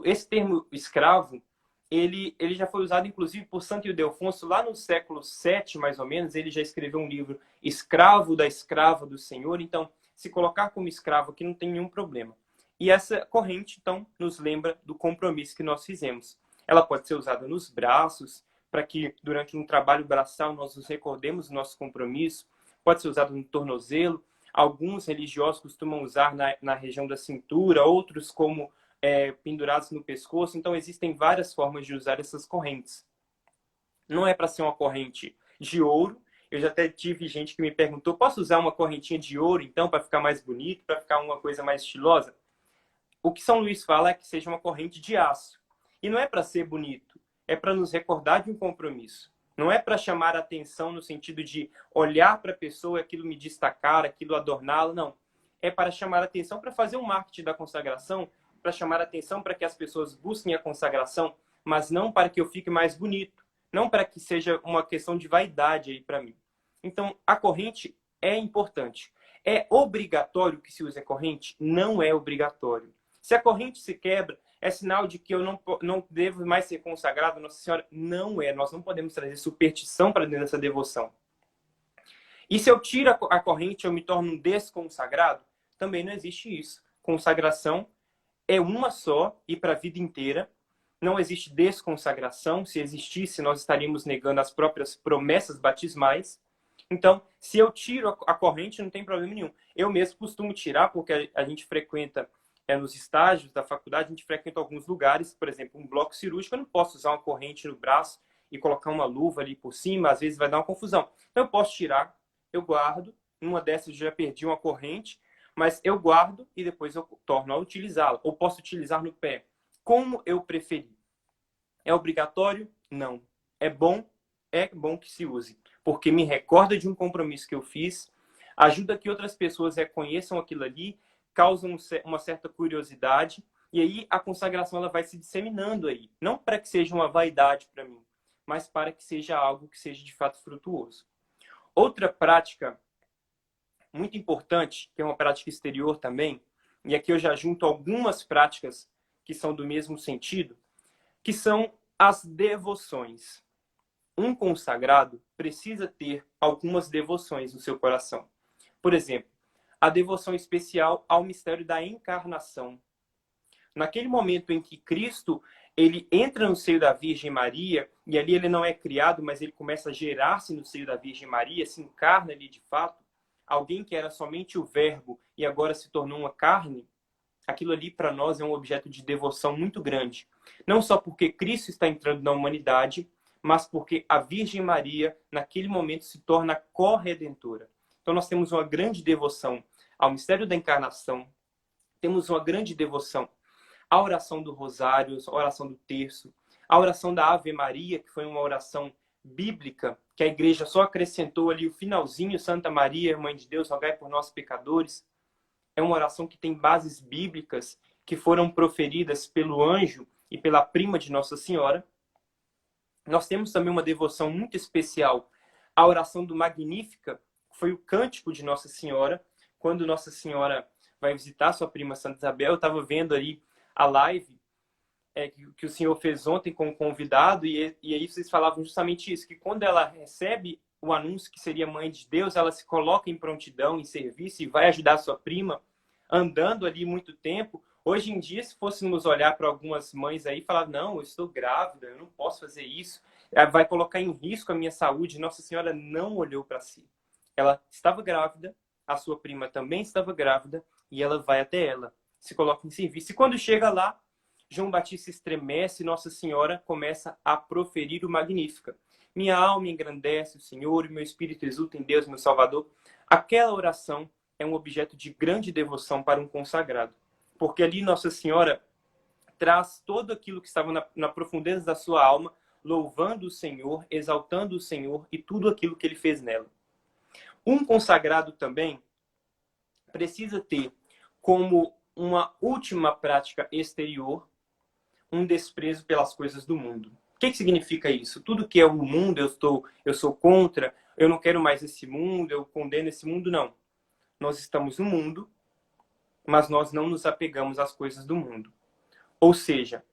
Esse termo escravo, ele já foi usado inclusive por Santo Ildefonso lá no século VII, mais ou menos. Ele já escreveu um livro, Escravo da Escrava do Senhor. Então, se colocar como escravo aqui não tem nenhum problema. E essa corrente, então, nos lembra do compromisso que nós fizemos. Ela pode ser usada nos braços, para que durante um trabalho braçal nós nos recordemos do nosso compromisso. Pode ser usada no tornozelo. Alguns religiosos costumam usar na região da cintura, outros como pendurados no pescoço. Então, existem várias formas de usar essas correntes. Não é para ser uma corrente de ouro. Eu já até tive gente que me perguntou, posso usar uma correntinha de ouro, então, para ficar mais bonito, para ficar uma coisa mais estilosa? O que São Luís fala é que seja uma corrente de aço. E não é para ser bonito, é para nos recordar de um compromisso. Não é para chamar a atenção no sentido de olhar para a pessoa, aquilo me destacar, aquilo adorná-la, não. É para chamar a atenção, para fazer um marketing da consagração, para chamar a atenção para que as pessoas busquem a consagração, mas não para que eu fique mais bonito, não para que seja uma questão de vaidade aí para mim. Então, a corrente é importante. É obrigatório que se use a corrente? Não é obrigatório. Se a corrente se quebra, é sinal de que eu não devo mais ser consagrado, Nossa Senhora? Não é. Nós não podemos trazer superstição para dentro dessa devoção. E se eu tiro a corrente, eu me torno um desconsagrado? Também não existe isso. Consagração é uma só e para a vida inteira. Não existe desconsagração. Se existisse, nós estaríamos negando as próprias promessas batismais. Então, se eu tiro a corrente, não tem problema nenhum. Eu mesmo costumo tirar, porque a gente frequenta nos estágios da faculdade, a gente frequenta alguns lugares, por exemplo, um bloco cirúrgico, eu não posso usar uma corrente no braço e colocar uma luva ali por cima, às vezes vai dar uma confusão. Então, eu posso tirar, eu guardo, numa dessas eu já perdi uma corrente, mas eu guardo e depois eu torno a utilizá-la. Ou posso utilizar no pé, como eu preferir. É obrigatório? Não. É bom que se use, porque me recorda de um compromisso que eu fiz, ajuda que outras pessoas reconheçam aquilo ali, causa uma certa curiosidade, e aí a consagração ela vai se disseminando aí. Não para que seja uma vaidade para mim, mas para que seja algo que seja de fato frutuoso. Outra prática muito importante, que é uma prática exterior também, e aqui eu já junto algumas práticas que são do mesmo sentido, que são as devoções. Um consagrado precisa ter algumas devoções no seu coração. Por exemplo, a devoção especial ao mistério da encarnação. Naquele momento em que Cristo ele entra no seio da Virgem Maria, e ali ele não é criado, mas ele começa a gerar-se no seio da Virgem Maria, se encarna ali de fato, alguém que era somente o verbo e agora se tornou uma carne, aquilo ali para nós é um objeto de devoção muito grande. Não só porque Cristo está entrando na humanidade, mas porque a Virgem Maria, naquele momento, se torna corredentora. Então nós temos uma grande devoção ao mistério da encarnação, temos uma grande devoção à oração do rosário, à oração do terço, à oração da Ave Maria, que foi uma oração bíblica, que a igreja só acrescentou ali o finalzinho, Santa Maria, Mãe de Deus, rogai por nós pecadores. É uma oração que tem bases bíblicas que foram proferidas pelo anjo e pela prima de Nossa Senhora. Nós temos também uma devoção muito especial à oração do Magnífica, que foi o cântico de Nossa Senhora. Quando Nossa Senhora vai visitar sua prima Santa Isabel, eu estava vendo ali a live que o senhor fez ontem com o convidado, e aí vocês falavam justamente isso, que quando ela recebe o anúncio que seria Mãe de Deus, ela se coloca em prontidão, em serviço, e vai ajudar a sua prima, andando ali muito tempo. Hoje em dia, se fôssemos olhar para algumas mães aí, falar, não, eu estou grávida, eu não posso fazer isso. vai colocar em risco a minha saúde. Nossa Senhora não olhou para si. Ela estava grávida, a sua prima também estava grávida, e ela vai até ela, se coloca em serviço. E quando chega lá, João Batista estremece e Nossa Senhora começa a proferir o Magnífica. Minha alma engrandece o Senhor e meu espírito exulta em Deus, meu Salvador. Aquela oração é um objeto de grande devoção para um consagrado, porque ali Nossa Senhora traz todo aquilo que estava na profundeza da sua alma, louvando o Senhor, exaltando o Senhor e tudo aquilo que ele fez nela. Um consagrado também precisa ter como uma última prática exterior um desprezo pelas coisas do mundo. O que significa isso? Tudo que é o mundo, eu sou contra, eu não quero mais esse mundo, eu condeno esse mundo, não. Nós estamos no mundo, mas nós não nos apegamos às coisas do mundo. Ou seja,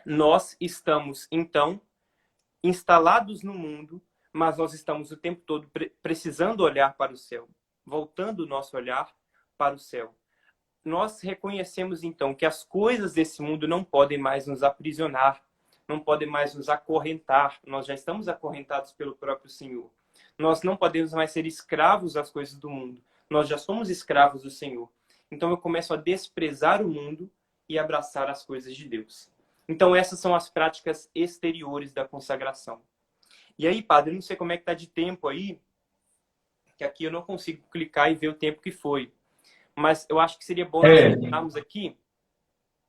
nós estamos, então, instalados no mundo, mas nós estamos o tempo todo precisando olhar para o céu, voltando o nosso olhar para o céu. Nós reconhecemos, então, que as coisas desse mundo não podem mais nos aprisionar, não podem mais nos acorrentar. Nós já estamos acorrentados pelo próprio Senhor. Nós não podemos mais ser escravos das coisas do mundo. Nós já somos escravos do Senhor. Então eu começo a desprezar o mundo e abraçar as coisas de Deus. Então essas são as práticas exteriores da consagração. E aí, padre, eu não sei como é que está de tempo aí, que aqui eu não consigo clicar e ver o tempo que foi. Mas eu acho que seria bom nós terminarmos aqui.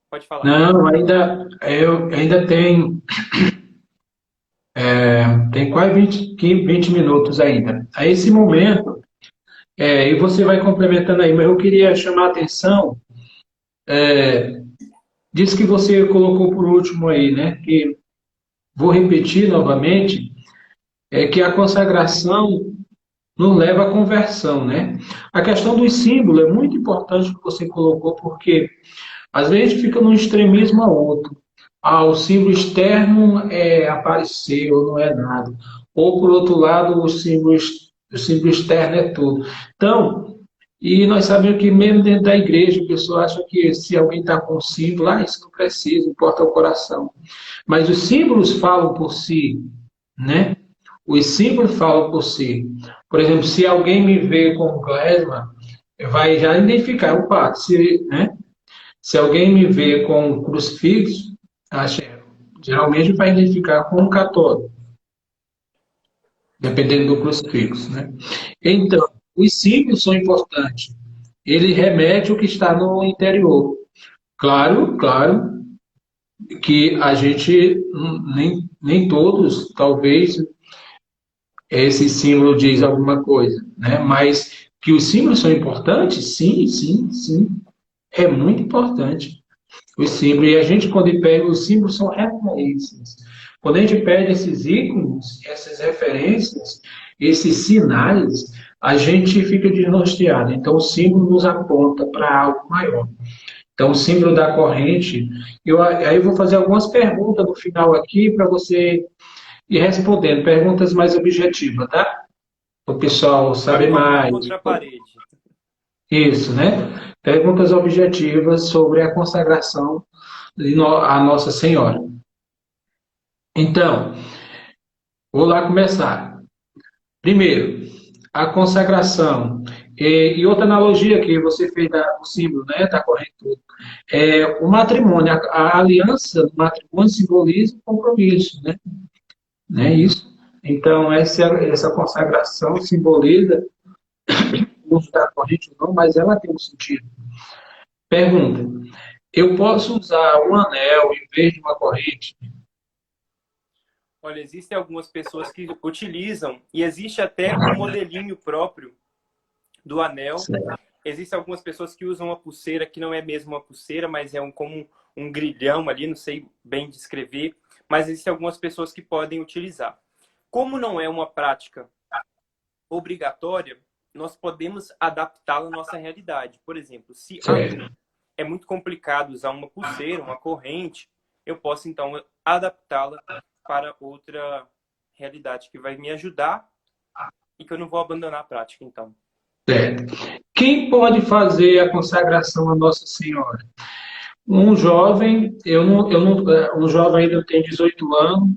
Pode falar. Não, ainda tem quase 20 minutos ainda. A esse momento, e você vai complementando aí, mas eu queria chamar a atenção, disso que você colocou por último aí, né? Que vou repetir novamente, é que a consagração nos leva à conversão, né? A questão dos símbolos é muito importante que você colocou, porque às vezes a gente fica num extremismo ao outro. O símbolo externo apareceu, não é nada. Ou, por outro lado, o símbolo externo é tudo. Então, e nós sabemos que mesmo dentro da igreja, a pessoa acha que se alguém está com símbolo, isso não precisa, importa o coração. Mas os símbolos falam por si, né? Os símbolos falam por si. Por exemplo, se alguém me vê com Klezmer, vai já identificar o padre, né? Se alguém me vê com um crucifixo, geralmente vai identificar com um católico, dependendo do crucifixo, né? Então, os símbolos são importantes. Ele remete o que está no interior. Claro que a gente, nem todos, talvez, esse símbolo diz alguma coisa, né? Mas que os símbolos são importantes? Sim. É muito importante. Os símbolos, e a gente, quando pega, os símbolos são referências. Quando a gente pega esses ícones, essas referências, esses sinais, a gente fica desnorteado. Então, o símbolo nos aponta para algo maior. Então, o símbolo da corrente, aí eu vou fazer algumas perguntas no final aqui para você ir respondendo, perguntas mais objetivas, tá? O pessoal saber mais. Contra a parede. Isso, né? Perguntas objetivas sobre a consagração à Nossa Senhora. Então, vou lá começar. Primeiro, a consagração. E outra analogia que você fez do símbolo, né? Está correto. O matrimônio, a aliança do matrimônio simboliza o compromisso, né? Não é isso? Então, essa consagração simboliza o uso da corrente ou não, mas ela tem um sentido. Pergunta: eu posso usar um anel em vez de uma corrente? Olha, existem algumas pessoas que utilizam, e existe até um modelinho próprio do anel. Certo. Existem algumas pessoas que usam uma pulseira que não é mesmo uma pulseira, mas é como um grilhão ali, não sei bem descrever, mas existem algumas pessoas que podem utilizar. Como não é uma prática obrigatória, nós podemos adaptá-la à nossa realidade. Por exemplo, se é muito complicado usar uma pulseira, uma corrente, eu posso então adaptá-la para outra realidade que vai me ajudar e que eu não vou abandonar a prática, então. Certo. Quem pode fazer a consagração à Nossa Senhora? Um jovem, um jovem ainda tem 18 anos,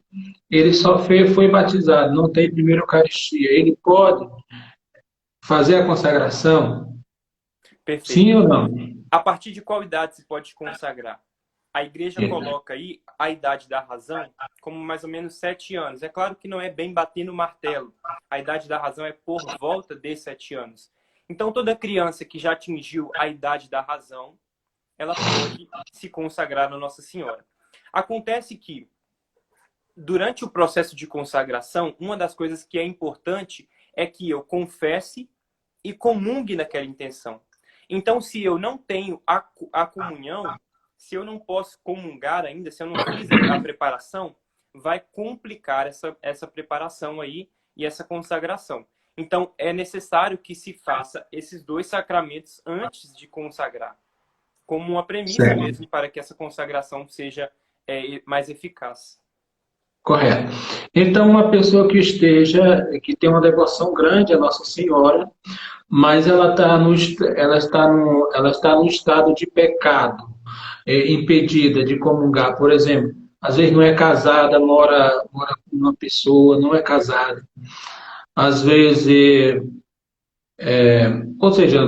ele só foi batizado, não tem primeira Eucaristia. Ele pode fazer a consagração? Sim Perfeito. ou não? A partir de qual idade se pode consagrar? A igreja É. coloca aí a idade da razão como mais ou menos 7 anos. É claro que não é bem bater no martelo. A idade da razão é por volta de 7 anos. Então, toda criança que já atingiu a idade da razão, ela pode se consagrar a Nossa Senhora. Acontece que, durante o processo de consagração, uma das coisas que é importante é que eu confesse e comungue naquela intenção. Então, se eu não tenho a comunhão, se eu não posso comungar ainda, se eu não fiz a preparação, vai complicar essa preparação aí e essa consagração. Então, é necessário que se faça esses dois sacramentos antes de consagrar, como uma premissa Certo. mesmo para que essa consagração seja mais eficaz. Correto. Então, uma pessoa que tem uma devoção grande à Nossa Senhora, mas ela está no estado de pecado, impedida de comungar, por exemplo, às vezes não é casada, mora com uma pessoa, não é casada, às vezes, ou seja,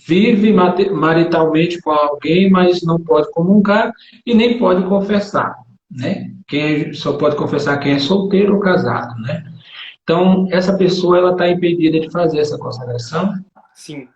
vive maritalmente com alguém, mas não pode comungar e nem pode confessar, né? Só pode confessar quem é solteiro ou casado, né? Então, essa pessoa ela está impedida de fazer essa consagração. Sim.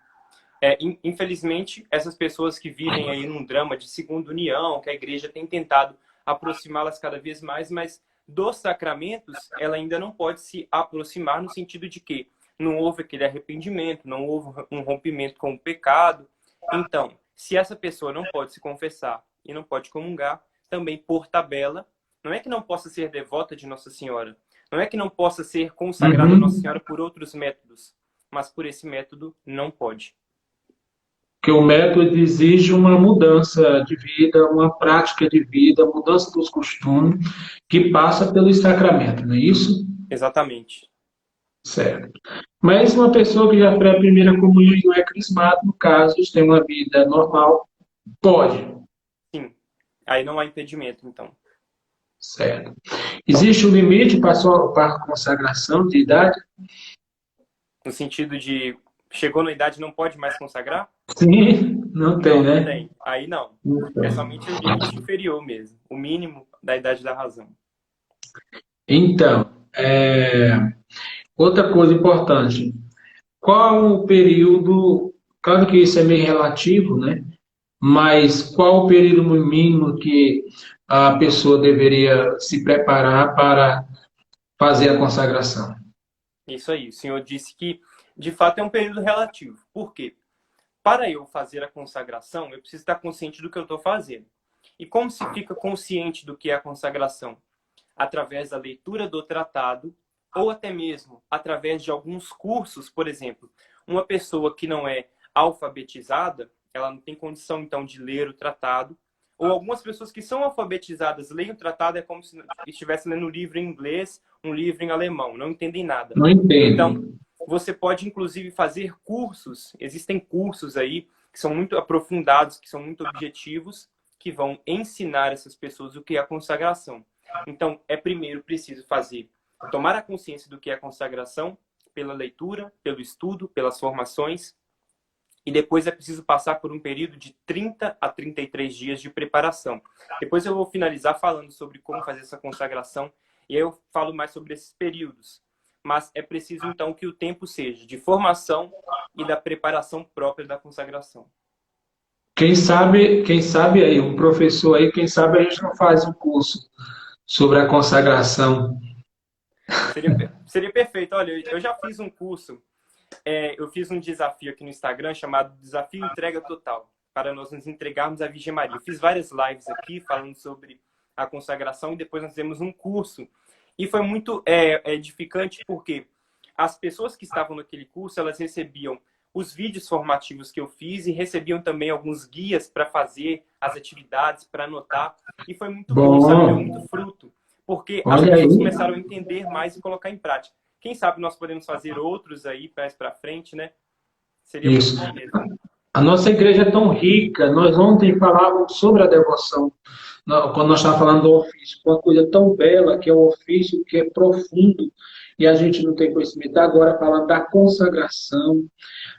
Infelizmente, essas pessoas que vivem aí num drama de segunda união, que a igreja tem tentado aproximá-las cada vez mais, mas dos sacramentos, ela ainda não pode se aproximar no sentido de que não houve aquele arrependimento, não houve um rompimento com o pecado. Então, se essa pessoa não pode se confessar e não pode comungar, também por tabela, não é que não possa ser devota de Nossa Senhora, não é que não possa ser consagrada a Nossa Uhum. Senhora por outros métodos, mas por esse método não pode. Que o método exige uma mudança de vida, uma prática de vida, mudança dos costumes, que passa pelo sacramento, não é isso? Exatamente. Certo. Mas uma pessoa que já foi a primeira comunhão e não é crismado, no caso, tem uma vida normal, pode. Sim. Aí não há impedimento, então. Certo. Existe um limite para a consagração de idade? No sentido de chegou na idade e não pode mais consagrar? Sim, não tem, Não, não né? tem. Aí não. Não É tem. somente o limite inferior mesmo. O mínimo da idade da razão. Então, outra coisa importante. Qual o período, claro que isso é meio relativo, né? Mas qual o período mínimo que a pessoa deveria se preparar para fazer a consagração? Isso aí. O senhor disse que, de fato, é um período relativo. Por quê? Para eu fazer a consagração, eu preciso estar consciente do que eu estou fazendo. E como se fica consciente do que é a consagração? Através da leitura do tratado ou até mesmo através de alguns cursos, por exemplo. Uma pessoa que não é alfabetizada, ela não tem condição, então, de ler o tratado. Ou algumas pessoas que são alfabetizadas leem o tratado, é como se estivesse lendo um livro em inglês, um livro em alemão, não entendem nada. Não Então, entendo. você pode, inclusive, fazer cursos. Existem cursos aí que são muito aprofundados, que são muito objetivos, que vão ensinar essas pessoas o que é a consagração. Então, é primeiro preciso tomar a consciência do que é a consagração pela leitura, pelo estudo, pelas formações, e depois é preciso passar por um período de 30 a 33 dias de preparação. Depois eu vou finalizar falando sobre como fazer essa consagração, e aí eu falo mais sobre esses períodos. Mas é preciso, então, que o tempo seja de formação e da preparação própria da consagração. Quem sabe aí, um professor aí, quem sabe a gente não faz um curso sobre a consagração. Seria perfeito. Olha, eu já fiz um curso, eu fiz um desafio aqui no Instagram chamado Desafio Entrega Total, para nós nos entregarmos à Virgem Maria. Eu fiz várias lives aqui falando sobre a consagração e depois nós fizemos um curso. E foi muito edificante porque as pessoas que estavam naquele curso, elas recebiam os vídeos formativos que eu fiz e recebiam também alguns guias para fazer as atividades, para anotar. E foi muito bom, sabe? Deu muito Bom, fruto, porque as olha aí. pessoas começaram a entender mais e colocar em prática. Quem sabe nós podemos fazer outros aí mais para frente, né? Seria muito Isso. bom mesmo. A nossa igreja é tão rica. Nós ontem falávamos sobre a devoção, quando nós estávamos falando do ofício. Uma coisa tão bela que é o ofício, que é profundo, e a gente não tem conhecimento. Agora, falando da consagração,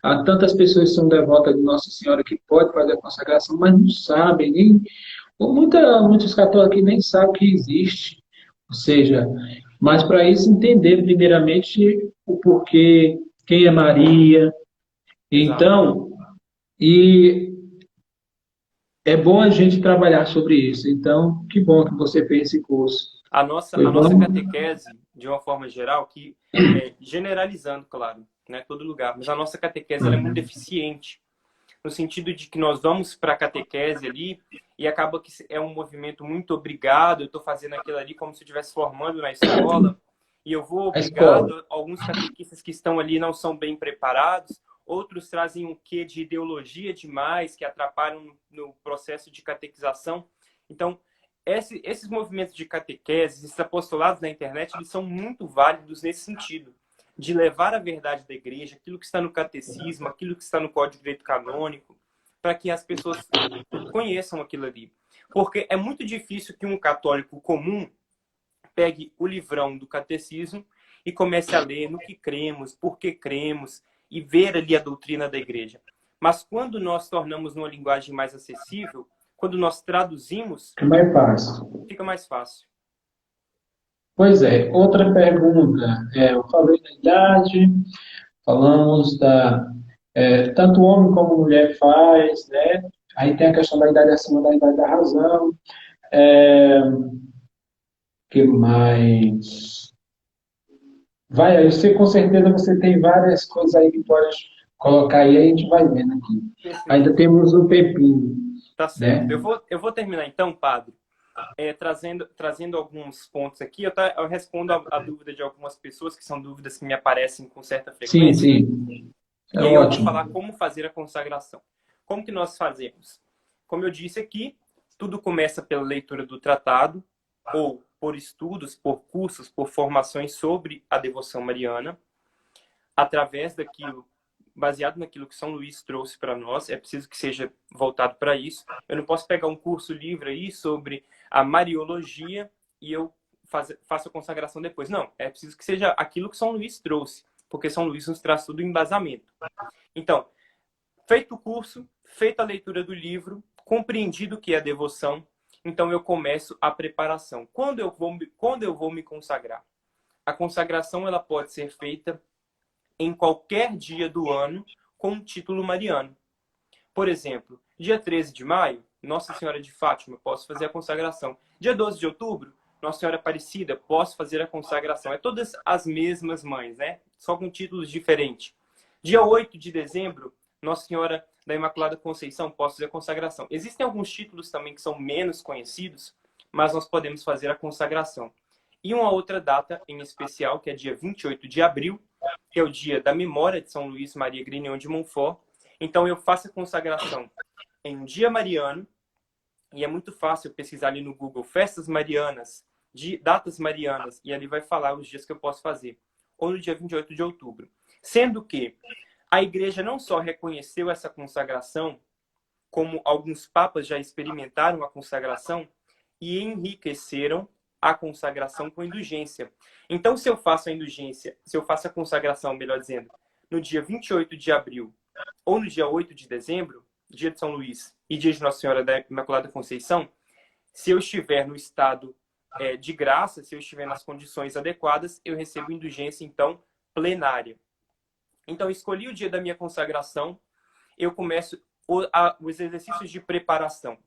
há tantas pessoas que são devotas de Nossa Senhora que podem fazer a consagração, mas não sabem, nem, ou muitos católicos aqui nem sabem que existe. Ou seja, mas para isso entender primeiramente o porquê, quem é Maria. Exato. Então, e é bom a gente trabalhar sobre isso. Então, que bom que você fez esse curso. Foi A nossa bom? catequese, de uma forma geral, generalizando, claro, né, todo lugar, mas a nossa catequese ela é muito eficiente, no sentido de que nós vamos para a catequese ali e acaba que é um movimento muito obrigado, eu estou fazendo aquilo ali como se eu estivesse formando na escola, e eu vou A escola. obrigado, alguns catequistas que estão ali não são bem preparados, outros trazem um quê de ideologia demais, que atrapalham no processo de catequização. Então, esses movimentos de catequese, esses apostolados na internet, eles são muito válidos nesse sentido, de levar a verdade da igreja, aquilo que está no catecismo, aquilo que está no Código de Direito Canônico, para que as pessoas conheçam aquilo ali. Porque é muito difícil que um católico comum pegue o livrão do catecismo e comece a ler no que cremos, por que cremos, e ver ali a doutrina da igreja. Mas quando nós tornamos numa linguagem mais acessível, quando nós traduzimos, É mais fácil. fica mais fácil. Pois é. Outra pergunta. Eu falei da idade, falamos tanto homem como mulher faz, né? Aí tem a questão da idade acima da idade da razão. É, que mais? Vai, aí você com certeza você tem várias coisas aí que pode colocar aí, a gente vai vendo aqui. Perfeito. Ainda temos o pepino, Tá certo. né? Eu vou terminar então, padre, trazendo alguns pontos aqui. Eu respondo a dúvida de algumas pessoas, que são dúvidas que me aparecem com certa Sim, frequência. sim. É E aí eu vou ótimo. falar como fazer a consagração. Como que nós fazemos? Como eu disse aqui, tudo começa pela leitura do tratado, ou por estudos, por cursos, por formações sobre a devoção mariana, através daquilo, baseado naquilo que São Luís trouxe para nós. É preciso que seja voltado para isso. Eu não posso pegar um curso livre aí sobre a Mariologia e eu faço a consagração depois. Não, é preciso que seja aquilo que São Luís trouxe, porque São Luís nos traz tudo em embasamento. Então, feito o curso, feita a leitura do livro, compreendido o que é a devoção, então eu começo a preparação. Quando eu vou me consagrar? A consagração ela pode ser feita em qualquer dia do ano com um título mariano. Por exemplo, dia 13 de maio, Nossa Senhora de Fátima, posso fazer a consagração. Dia 12 de outubro, Nossa Senhora Aparecida, posso fazer a consagração. É todas as mesmas mães, né? Só com títulos diferentes. Dia 8 de dezembro, Nossa Senhora da Imaculada Conceição, posso fazer a consagração. Existem alguns títulos também que são menos conhecidos, mas nós podemos fazer a consagração. E uma outra data em especial, que é dia 28 de abril, que é o dia da memória de São Luís Maria Grignion de Montfort. Então eu faço a consagração em um dia mariano, e é muito fácil pesquisar ali no Google festas marianas, datas marianas, e ali vai falar os dias que eu posso fazer. Ou no dia 28 de outubro. Sendo que a igreja não só reconheceu essa consagração, como alguns papas já experimentaram a consagração e enriqueceram a consagração com indulgência. Então, se eu faço a indulgência, se eu faço a consagração, melhor dizendo, no dia 28 de abril ou no dia 8 de dezembro, dia de São Luís e dia de Nossa Senhora da Imaculada Conceição, se eu estiver no estado de graça, se eu estiver nas condições adequadas, eu recebo indulgência, então, plenária. Então, escolhi o dia da minha consagração, eu começo os exercícios de preparação.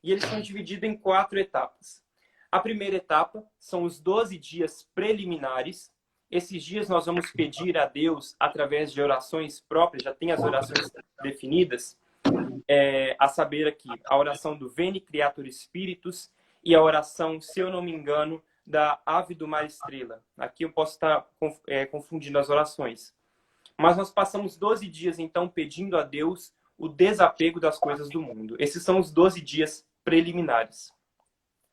E eles são divididos em 4 etapas. A primeira etapa são os 12 dias preliminares. Esses dias nós vamos pedir a Deus, através de orações próprias, já tem as orações definidas, a saber aqui, a oração do Veni Creator Spiritus e a oração, se eu não me engano, da Ave do Mar Estrela. Aqui eu posso estar confundindo as orações. Mas nós passamos 12 dias, então, pedindo a Deus o desapego das coisas do mundo. Esses são os 12 dias preliminares.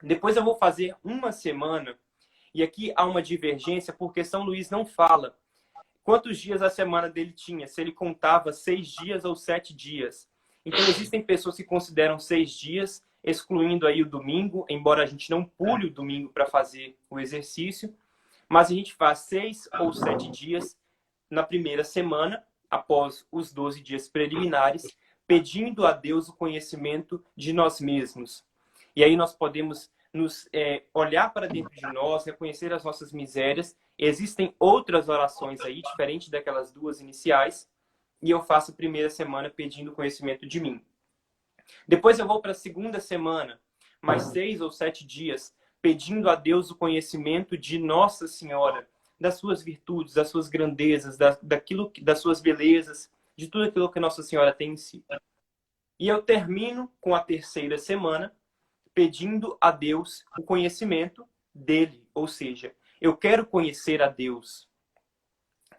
Depois eu vou fazer uma semana, e aqui há uma divergência, porque São Luís não fala quantos dias a semana dele tinha, se ele contava 6 dias ou 7 dias. Então, existem pessoas que consideram 6 dias, excluindo aí o domingo, embora a gente não pule o domingo para fazer o exercício, mas a gente faz 6 ou 7 dias na primeira semana, após os 12 dias preliminares, pedindo a Deus o conhecimento de nós mesmos. E aí nós podemos nos olhar para dentro de nós, reconhecer as nossas misérias. Existem outras orações aí, diferente daquelas 2 iniciais, e eu faço a primeira semana pedindo conhecimento de mim. Depois eu vou para a segunda semana, mais 6 ou 7 dias, pedindo a Deus o conhecimento de Nossa Senhora, das suas virtudes, das suas grandezas, das suas belezas, de tudo aquilo que Nossa Senhora tem em si. E eu termino com a terceira semana, pedindo a Deus o conhecimento dele, ou seja, eu quero conhecer a Deus.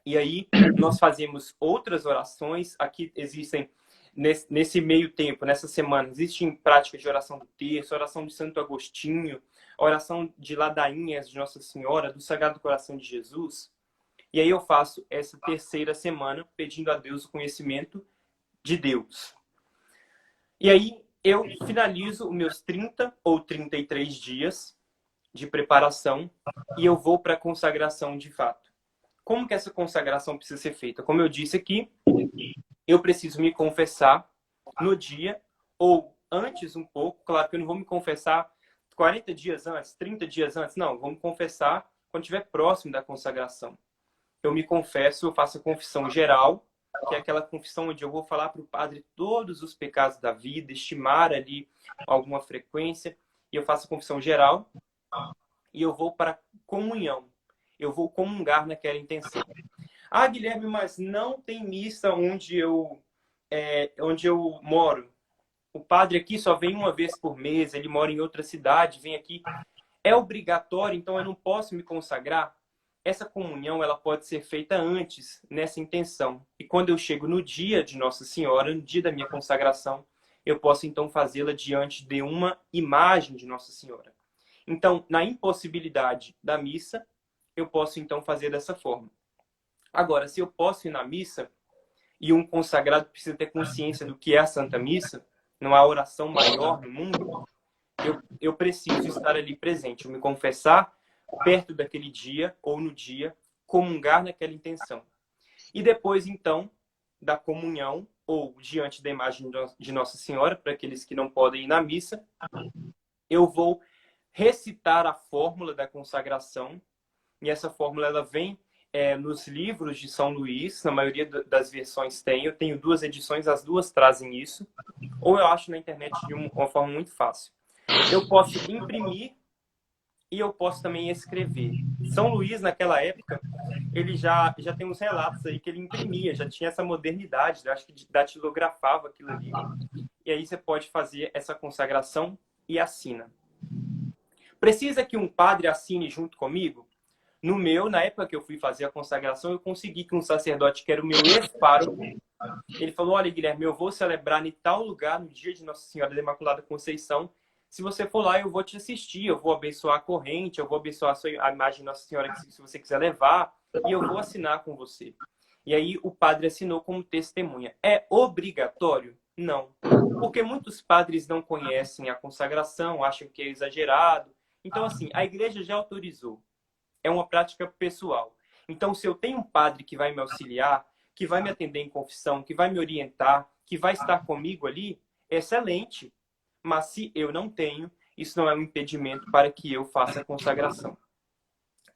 E aí nós fazemos outras orações, aqui existem, nesse meio tempo, nessa semana, existem práticas de oração do terço, oração de Santo Agostinho, oração de ladainhas de Nossa Senhora, do Sagrado Coração de Jesus. E aí eu faço essa terceira semana pedindo a Deus o conhecimento de Deus. E aí eu finalizo os meus 30 ou 33 dias de preparação e eu vou para a consagração de fato. Como que essa consagração precisa ser feita? Como eu disse aqui, eu preciso me confessar no dia ou antes um pouco. Claro que eu não vou me confessar 40 dias antes, 30 dias antes. Não, vou me confessar quando estiver próximo da consagração. Eu me confesso, eu faço a confissão geral, que é aquela confissão onde eu vou falar para o padre todos os pecados da vida, estimar ali alguma frequência, e eu faço a confissão geral, e eu vou para a comunhão. Eu vou comungar naquela intenção. Ah, Guilherme, mas não tem missa onde eu moro. O padre aqui só vem uma vez por mês, ele mora em outra cidade, vem aqui. É obrigatório, então eu não posso me consagrar? Essa comunhão ela pode ser feita antes, nessa intenção. E quando eu chego no dia de Nossa Senhora, no dia da minha consagração, eu posso então fazê-la diante de uma imagem de Nossa Senhora. Então, na impossibilidade da missa, eu posso então fazer dessa forma. Agora, se eu posso ir na missa, e um consagrado precisa ter consciência do que é a Santa Missa, não há oração maior no mundo, eu preciso estar ali presente, eu me confessar perto daquele dia, ou no dia, comungar naquela intenção. E depois, então, da comunhão, ou diante da imagem de Nossa Senhora, para aqueles que não podem ir na missa, eu vou recitar a fórmula da consagração, e essa fórmula ela vem nos livros de São Luís, na maioria das versões tem. Eu tenho 2 edições, as 2 trazem isso. Ou eu acho na internet de uma forma muito fácil. Eu posso imprimir e eu posso também escrever. São Luís, naquela época, ele já tem uns relatos aí que ele imprimia, já tinha essa modernidade, acho que datilografava aquilo ali. E aí você pode fazer essa consagração e assina. Precisa que um padre assine junto comigo? Na época que eu fui fazer a consagração, eu consegui que um sacerdote, que era o meu ex-pároco, ele falou: olha, Guilherme, eu vou celebrar em tal lugar no dia de Nossa Senhora da Imaculada Conceição. Se você for lá, eu vou te assistir, eu vou abençoar a corrente, eu vou abençoar a imagem de Nossa Senhora, se você quiser levar, e eu vou assinar com você. E aí o padre assinou como testemunha. É obrigatório? Não. Porque muitos padres não conhecem a consagração, acham que é exagerado. Então, assim, a igreja já autorizou. É uma prática pessoal. Então, se eu tenho um padre que vai me auxiliar, que vai me atender em confissão, que vai me orientar, que vai estar comigo ali, excelente. Mas se eu não tenho, isso não é um impedimento para que eu faça a consagração.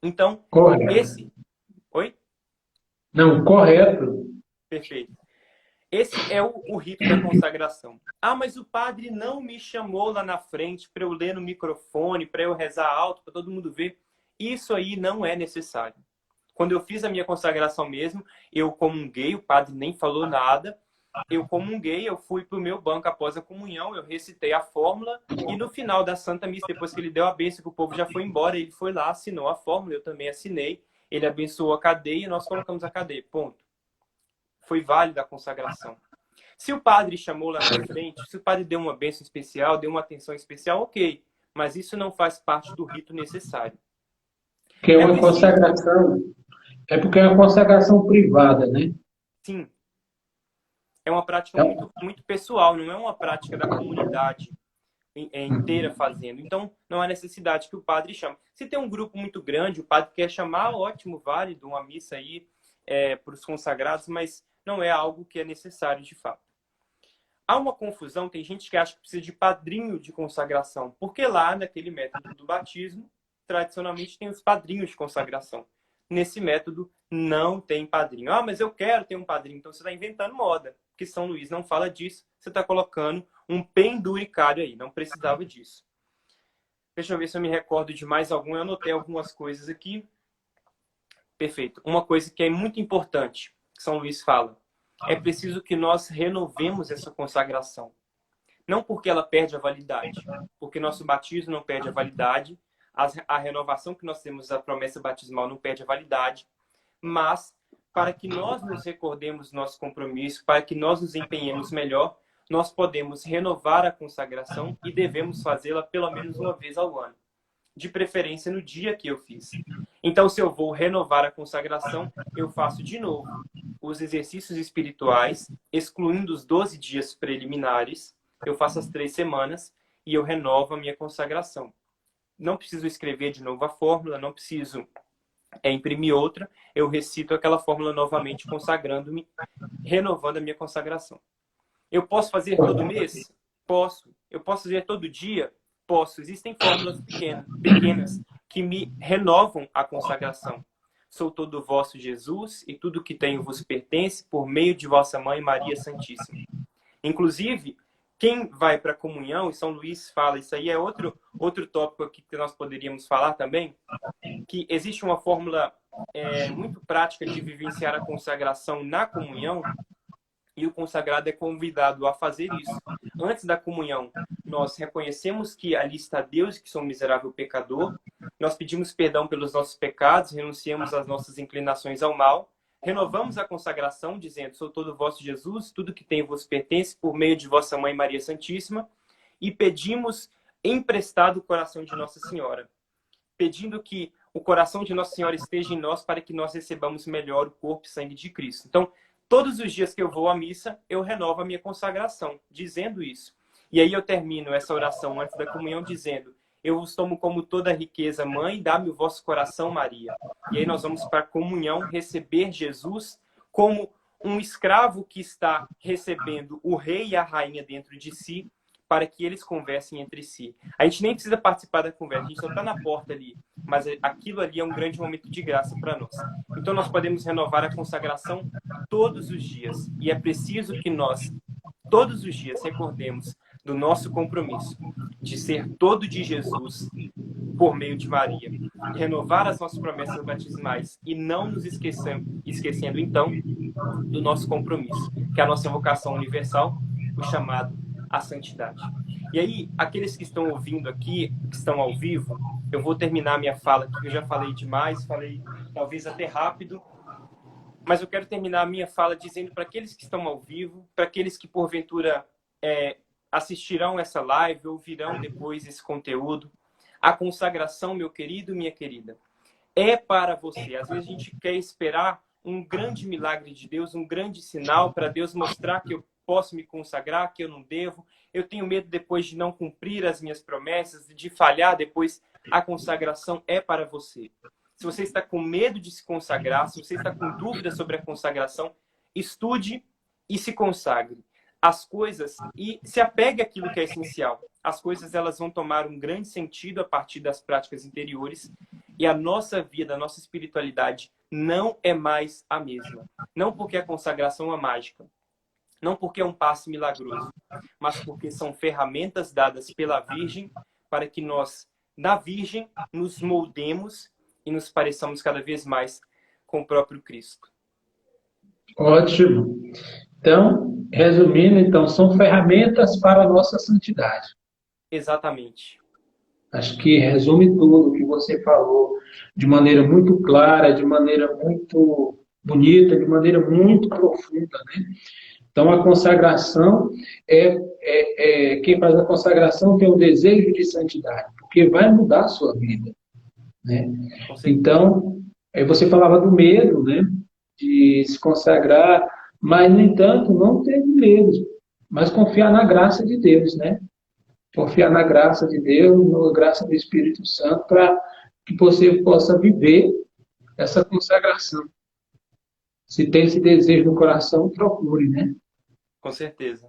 Então, Correto. Oi? Não, correto. Perfeito. Esse é o rito da consagração. Ah, mas o padre não me chamou lá na frente para eu ler no microfone, para eu rezar alto, para todo mundo ver. Isso aí não é necessário. Quando eu fiz a minha consagração mesmo, eu comunguei, o padre nem falou nada. Eu comunguei, eu fui para o meu banco após a comunhão, eu recitei a fórmula e no final da Santa Missa, depois que ele deu a bênção, que o povo já foi embora, ele foi lá, assinou a fórmula, eu também assinei, ele abençoou a cadeia e nós colocamos a cadeia. Ponto. Foi válida a consagração. Se o padre chamou lá na frente, se o padre deu uma bênção especial, deu uma atenção especial, ok. Mas isso não faz parte do rito necessário. Porque é uma consagração, é porque é uma consagração privada, né? Sim. É uma prática muito, muito pessoal, não é uma prática da comunidade inteira fazendo. Então, não há necessidade que o padre chame. Se tem um grupo muito grande, o padre quer chamar, ótimo, válido, uma missa aí para os consagrados, mas não é algo que é necessário de fato. Há uma confusão, tem gente que acha que precisa de padrinho de consagração, porque lá, naquele método do batismo, tradicionalmente tem os padrinhos de consagração. Nesse método, não tem padrinho. Ah, mas eu quero ter um padrinho. Então, você está inventando moda, porque São Luís não fala disso. Você está colocando um penduricário aí. Não precisava disso. Deixa eu ver se eu me recordo de mais algum. Eu anotei algumas coisas aqui. Perfeito. Uma coisa que é muito importante, que São Luís fala, é preciso que nós renovemos essa consagração. Não porque ela perde a validade, porque nosso batismo não perde a validade, a renovação que nós temos da promessa batismal não perde a validade, mas para que nós nos recordemos do nosso compromisso, para que nós nos empenhemos melhor, nós podemos renovar a consagração e devemos fazê-la pelo menos uma vez ao ano. De preferência no dia que eu fiz. Então, se eu vou renovar a consagração, eu faço de novo os exercícios espirituais, excluindo os 12 dias preliminares, eu faço as 3 semanas e eu renovo a minha consagração. Não preciso escrever de novo a fórmula, não preciso imprimir outra, eu recito aquela fórmula novamente, consagrando-me, renovando a minha consagração. Eu posso fazer todo mês? Posso. Eu posso fazer todo dia? Posso. Existem fórmulas pequenas que me renovam a consagração. Sou todo vosso Jesus e tudo que tenho vos pertence por meio de vossa mãe Maria Santíssima. Inclusive, quem vai para a comunhão, e São Luís fala, isso aí é outro tópico aqui que nós poderíamos falar também, que existe uma fórmula muito prática de vivenciar a consagração na comunhão, e o consagrado é convidado a fazer isso. Antes da comunhão, nós reconhecemos que ali está Deus e que sou um miserável pecador. Nós pedimos perdão pelos nossos pecados, renunciamos às nossas inclinações ao mal. Renovamos a consagração, dizendo, sou todo vosso Jesus, tudo que tem vos pertence por meio de vossa mãe Maria Santíssima. E pedimos emprestado o coração de Nossa Senhora. Pedindo que o coração de Nossa Senhora esteja em nós para que nós recebamos melhor o corpo e sangue de Cristo. Então, todos os dias que eu vou à missa, eu renovo a minha consagração, dizendo isso. E aí eu termino essa oração antes da comunhão dizendo, eu vos tomo como toda riqueza, mãe, dá-me o vosso coração, Maria. E aí nós vamos para a comunhão receber Jesus como um escravo que está recebendo o rei e a rainha dentro de si, para que eles conversem entre si. A gente nem precisa participar da conversa, a gente só está na porta ali. Mas aquilo ali é um grande momento de graça para nós. Então nós podemos renovar a consagração todos os dias. E é preciso que nós, todos os dias, recordemos do nosso compromisso de ser todo de Jesus por meio de Maria. Renovar as nossas promessas batismais e não nos esquecendo, então, do nosso compromisso, que é a nossa vocação universal, o chamado à santidade. E aí, aqueles que estão ouvindo aqui, que estão ao vivo, eu vou terminar minha fala aqui, eu já falei demais, falei talvez até rápido, mas eu quero terminar a minha fala dizendo para aqueles que estão ao vivo, para aqueles que porventura assistirão essa live, ouvirão depois esse conteúdo, a consagração, meu querido, minha querida, é para você. Às vezes a gente quer esperar um grande milagre de Deus, um grande sinal para Deus mostrar que eu posso me consagrar, que eu não devo. Eu tenho medo depois de não cumprir as minhas promessas, de falhar depois. A consagração é para você. Se você está com medo de se consagrar, se você está com dúvidas sobre a consagração, estude e se consagre. As coisas, e se apegue àquilo que é essencial. As coisas elas vão tomar um grande sentido a partir das práticas interiores e a nossa vida, a nossa espiritualidade não é mais a mesma. Não porque a consagração é mágica, não porque é um passe milagroso, mas porque são ferramentas dadas pela Virgem para que nós, na Virgem, nos moldemos e nos pareçamos cada vez mais com o próprio Cristo. Ótimo. Então, resumindo, são ferramentas para a nossa santidade. Exatamente. Acho que resume tudo o que você falou de maneira muito clara, de maneira muito bonita, de maneira muito profunda, né? Então, a consagração quem faz a consagração tem o desejo de santidade, porque vai mudar a sua vida, né? Então, você falava do medo, né, de se consagrar, Mas, no entanto, não ter medo, mas confiar na graça de Deus, né? Confiar na graça de Deus, na graça do Espírito Santo, para que você possa viver essa consagração. Se tem esse desejo no coração, procure, né? Com certeza.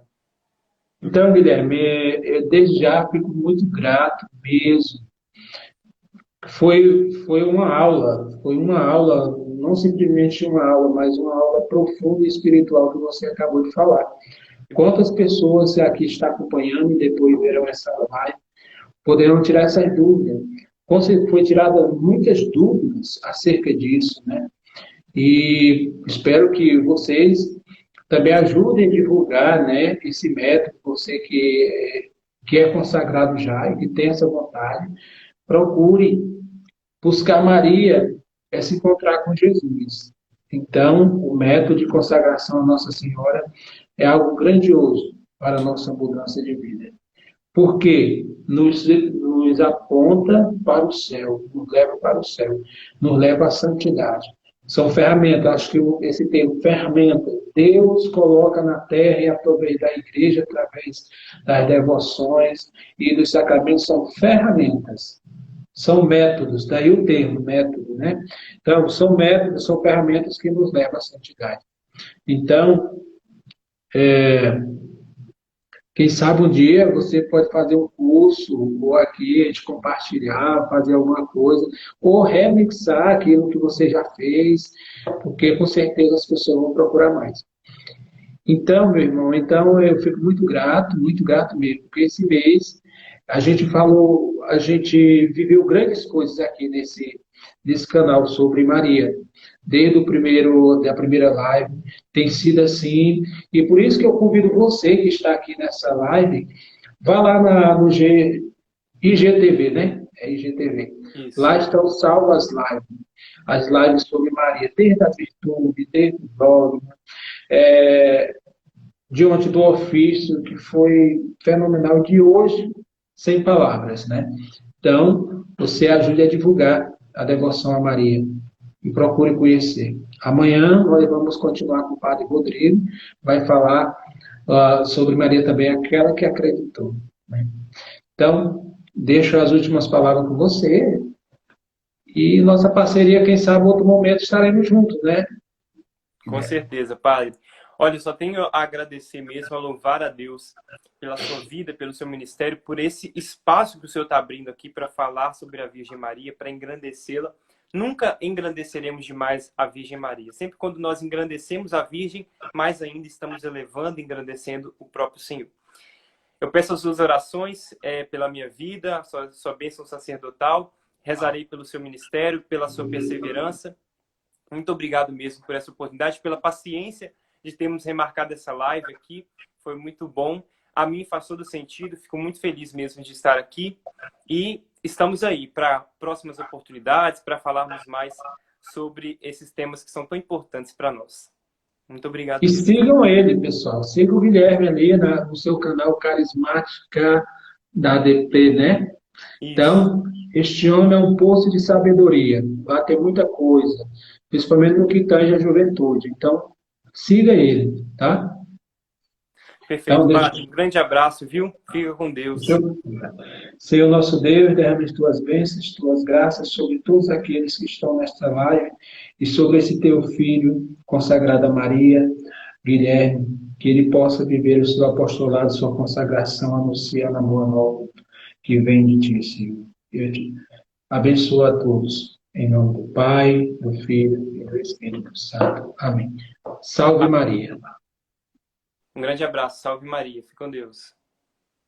Então, Guilherme, eu desde já fico muito grato mesmo. Foi uma aula, não simplesmente uma aula, mas uma aula profunda e espiritual que você acabou de falar. Quantas pessoas aqui estão acompanhando e depois verão essa live, poderão tirar essas dúvidas. Foi tirada muitas dúvidas acerca disso, né? E espero que vocês também ajudem a divulgar, né, esse método, você que é consagrado já e que tem essa vontade, procure buscar Maria, é se encontrar com Jesus. Então, o método de consagração à Nossa Senhora é algo grandioso para a nossa mudança de vida. Porque nos aponta para o céu, nos leva para o céu, nos leva à santidade. São ferramentas, acho que esse termo, ferramenta, Deus coloca na terra e através da igreja, através das devoções e dos sacramentos, são ferramentas. São métodos, daí o termo, método, né? Então, são métodos, são ferramentas que nos levam à santidade. Então, quem sabe um dia você pode fazer um curso, ou aqui a gente compartilhar, fazer alguma coisa, ou remixar aquilo que você já fez, porque com certeza as pessoas vão procurar mais. Então, meu irmão, então eu fico muito grato mesmo, porque esse mês a gente viveu grandes coisas aqui nesse canal sobre Maria. Desde da primeira live, tem sido assim, e por isso que eu convido você que está aqui nessa live, vá lá no IGTV, né? É IGTV. Isso. Lá estão salvas as lives sobre Maria, desde a virtude, desde o dogma, diante do ofício, que foi fenomenal, de hoje, sem palavras, né? Então, você ajude a divulgar a devoção a Maria e procure conhecer. Amanhã nós vamos continuar com o Padre Rodrigo, vai falar sobre Maria também, aquela que acreditou, né? Então, deixo as últimas palavras com você e nossa parceria, quem sabe, em outro momento estaremos juntos, né? Com certeza, Padre. Olha, eu só tenho a agradecer mesmo, a louvar a Deus pela sua vida, pelo seu ministério, por esse espaço que o Senhor está abrindo aqui para falar sobre a Virgem Maria, para engrandecê-la. Nunca engrandeceremos demais a Virgem Maria. Sempre quando nós engrandecemos a Virgem, mais ainda estamos elevando e engrandecendo o próprio Senhor. Eu peço as suas orações pela minha vida, sua bênção sacerdotal. Rezarei pelo seu ministério, pela sua perseverança. Muito obrigado mesmo por essa oportunidade, pela paciência de termos remarcado essa live aqui. Foi muito bom. A mim faz todo sentido. Fico muito feliz mesmo de estar aqui. E estamos aí para próximas oportunidades, para falarmos mais sobre esses temas que são tão importantes para nós. Muito obrigado. E sigam ele, pessoal. Sigam o Guilherme ali no seu canal Carismática da ADP, né? Isso. Então, este homem é um poço de sabedoria. Lá tem muita coisa, principalmente no que tange a juventude. Então, siga ele, tá? Perfeito, Então, Padre. Um grande abraço, viu? Fica com Deus. Senhor nosso Deus, derrame as tuas bênçãos, tuas graças sobre todos aqueles que estão nesta live e sobre esse teu filho consagrado a Maria, Guilherme, que ele possa viver o seu apostolado, sua consagração, anunciando a boa nova que vem de ti, Senhor. Eu te abençoo a todos. Em nome do Pai, do Filho e do Espírito Santo. Amém. Salve Maria. Um grande abraço. Salve Maria. Fique com Deus.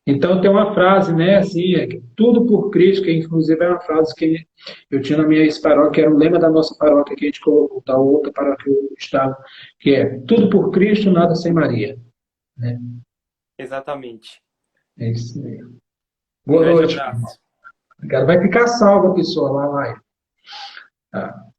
Então tem uma frase, né, assim, tudo por Cristo, que inclusive é uma frase que eu tinha na minha ex-paróquia, que era um lema da nossa paróquia que a gente colocou, da outra paróquia que eu estava, que é tudo por Cristo, nada sem Maria. Né? Exatamente. É isso mesmo. Boa Grande noite. abraço. Obrigado. Vai ficar salva, pessoal, lá. Tá.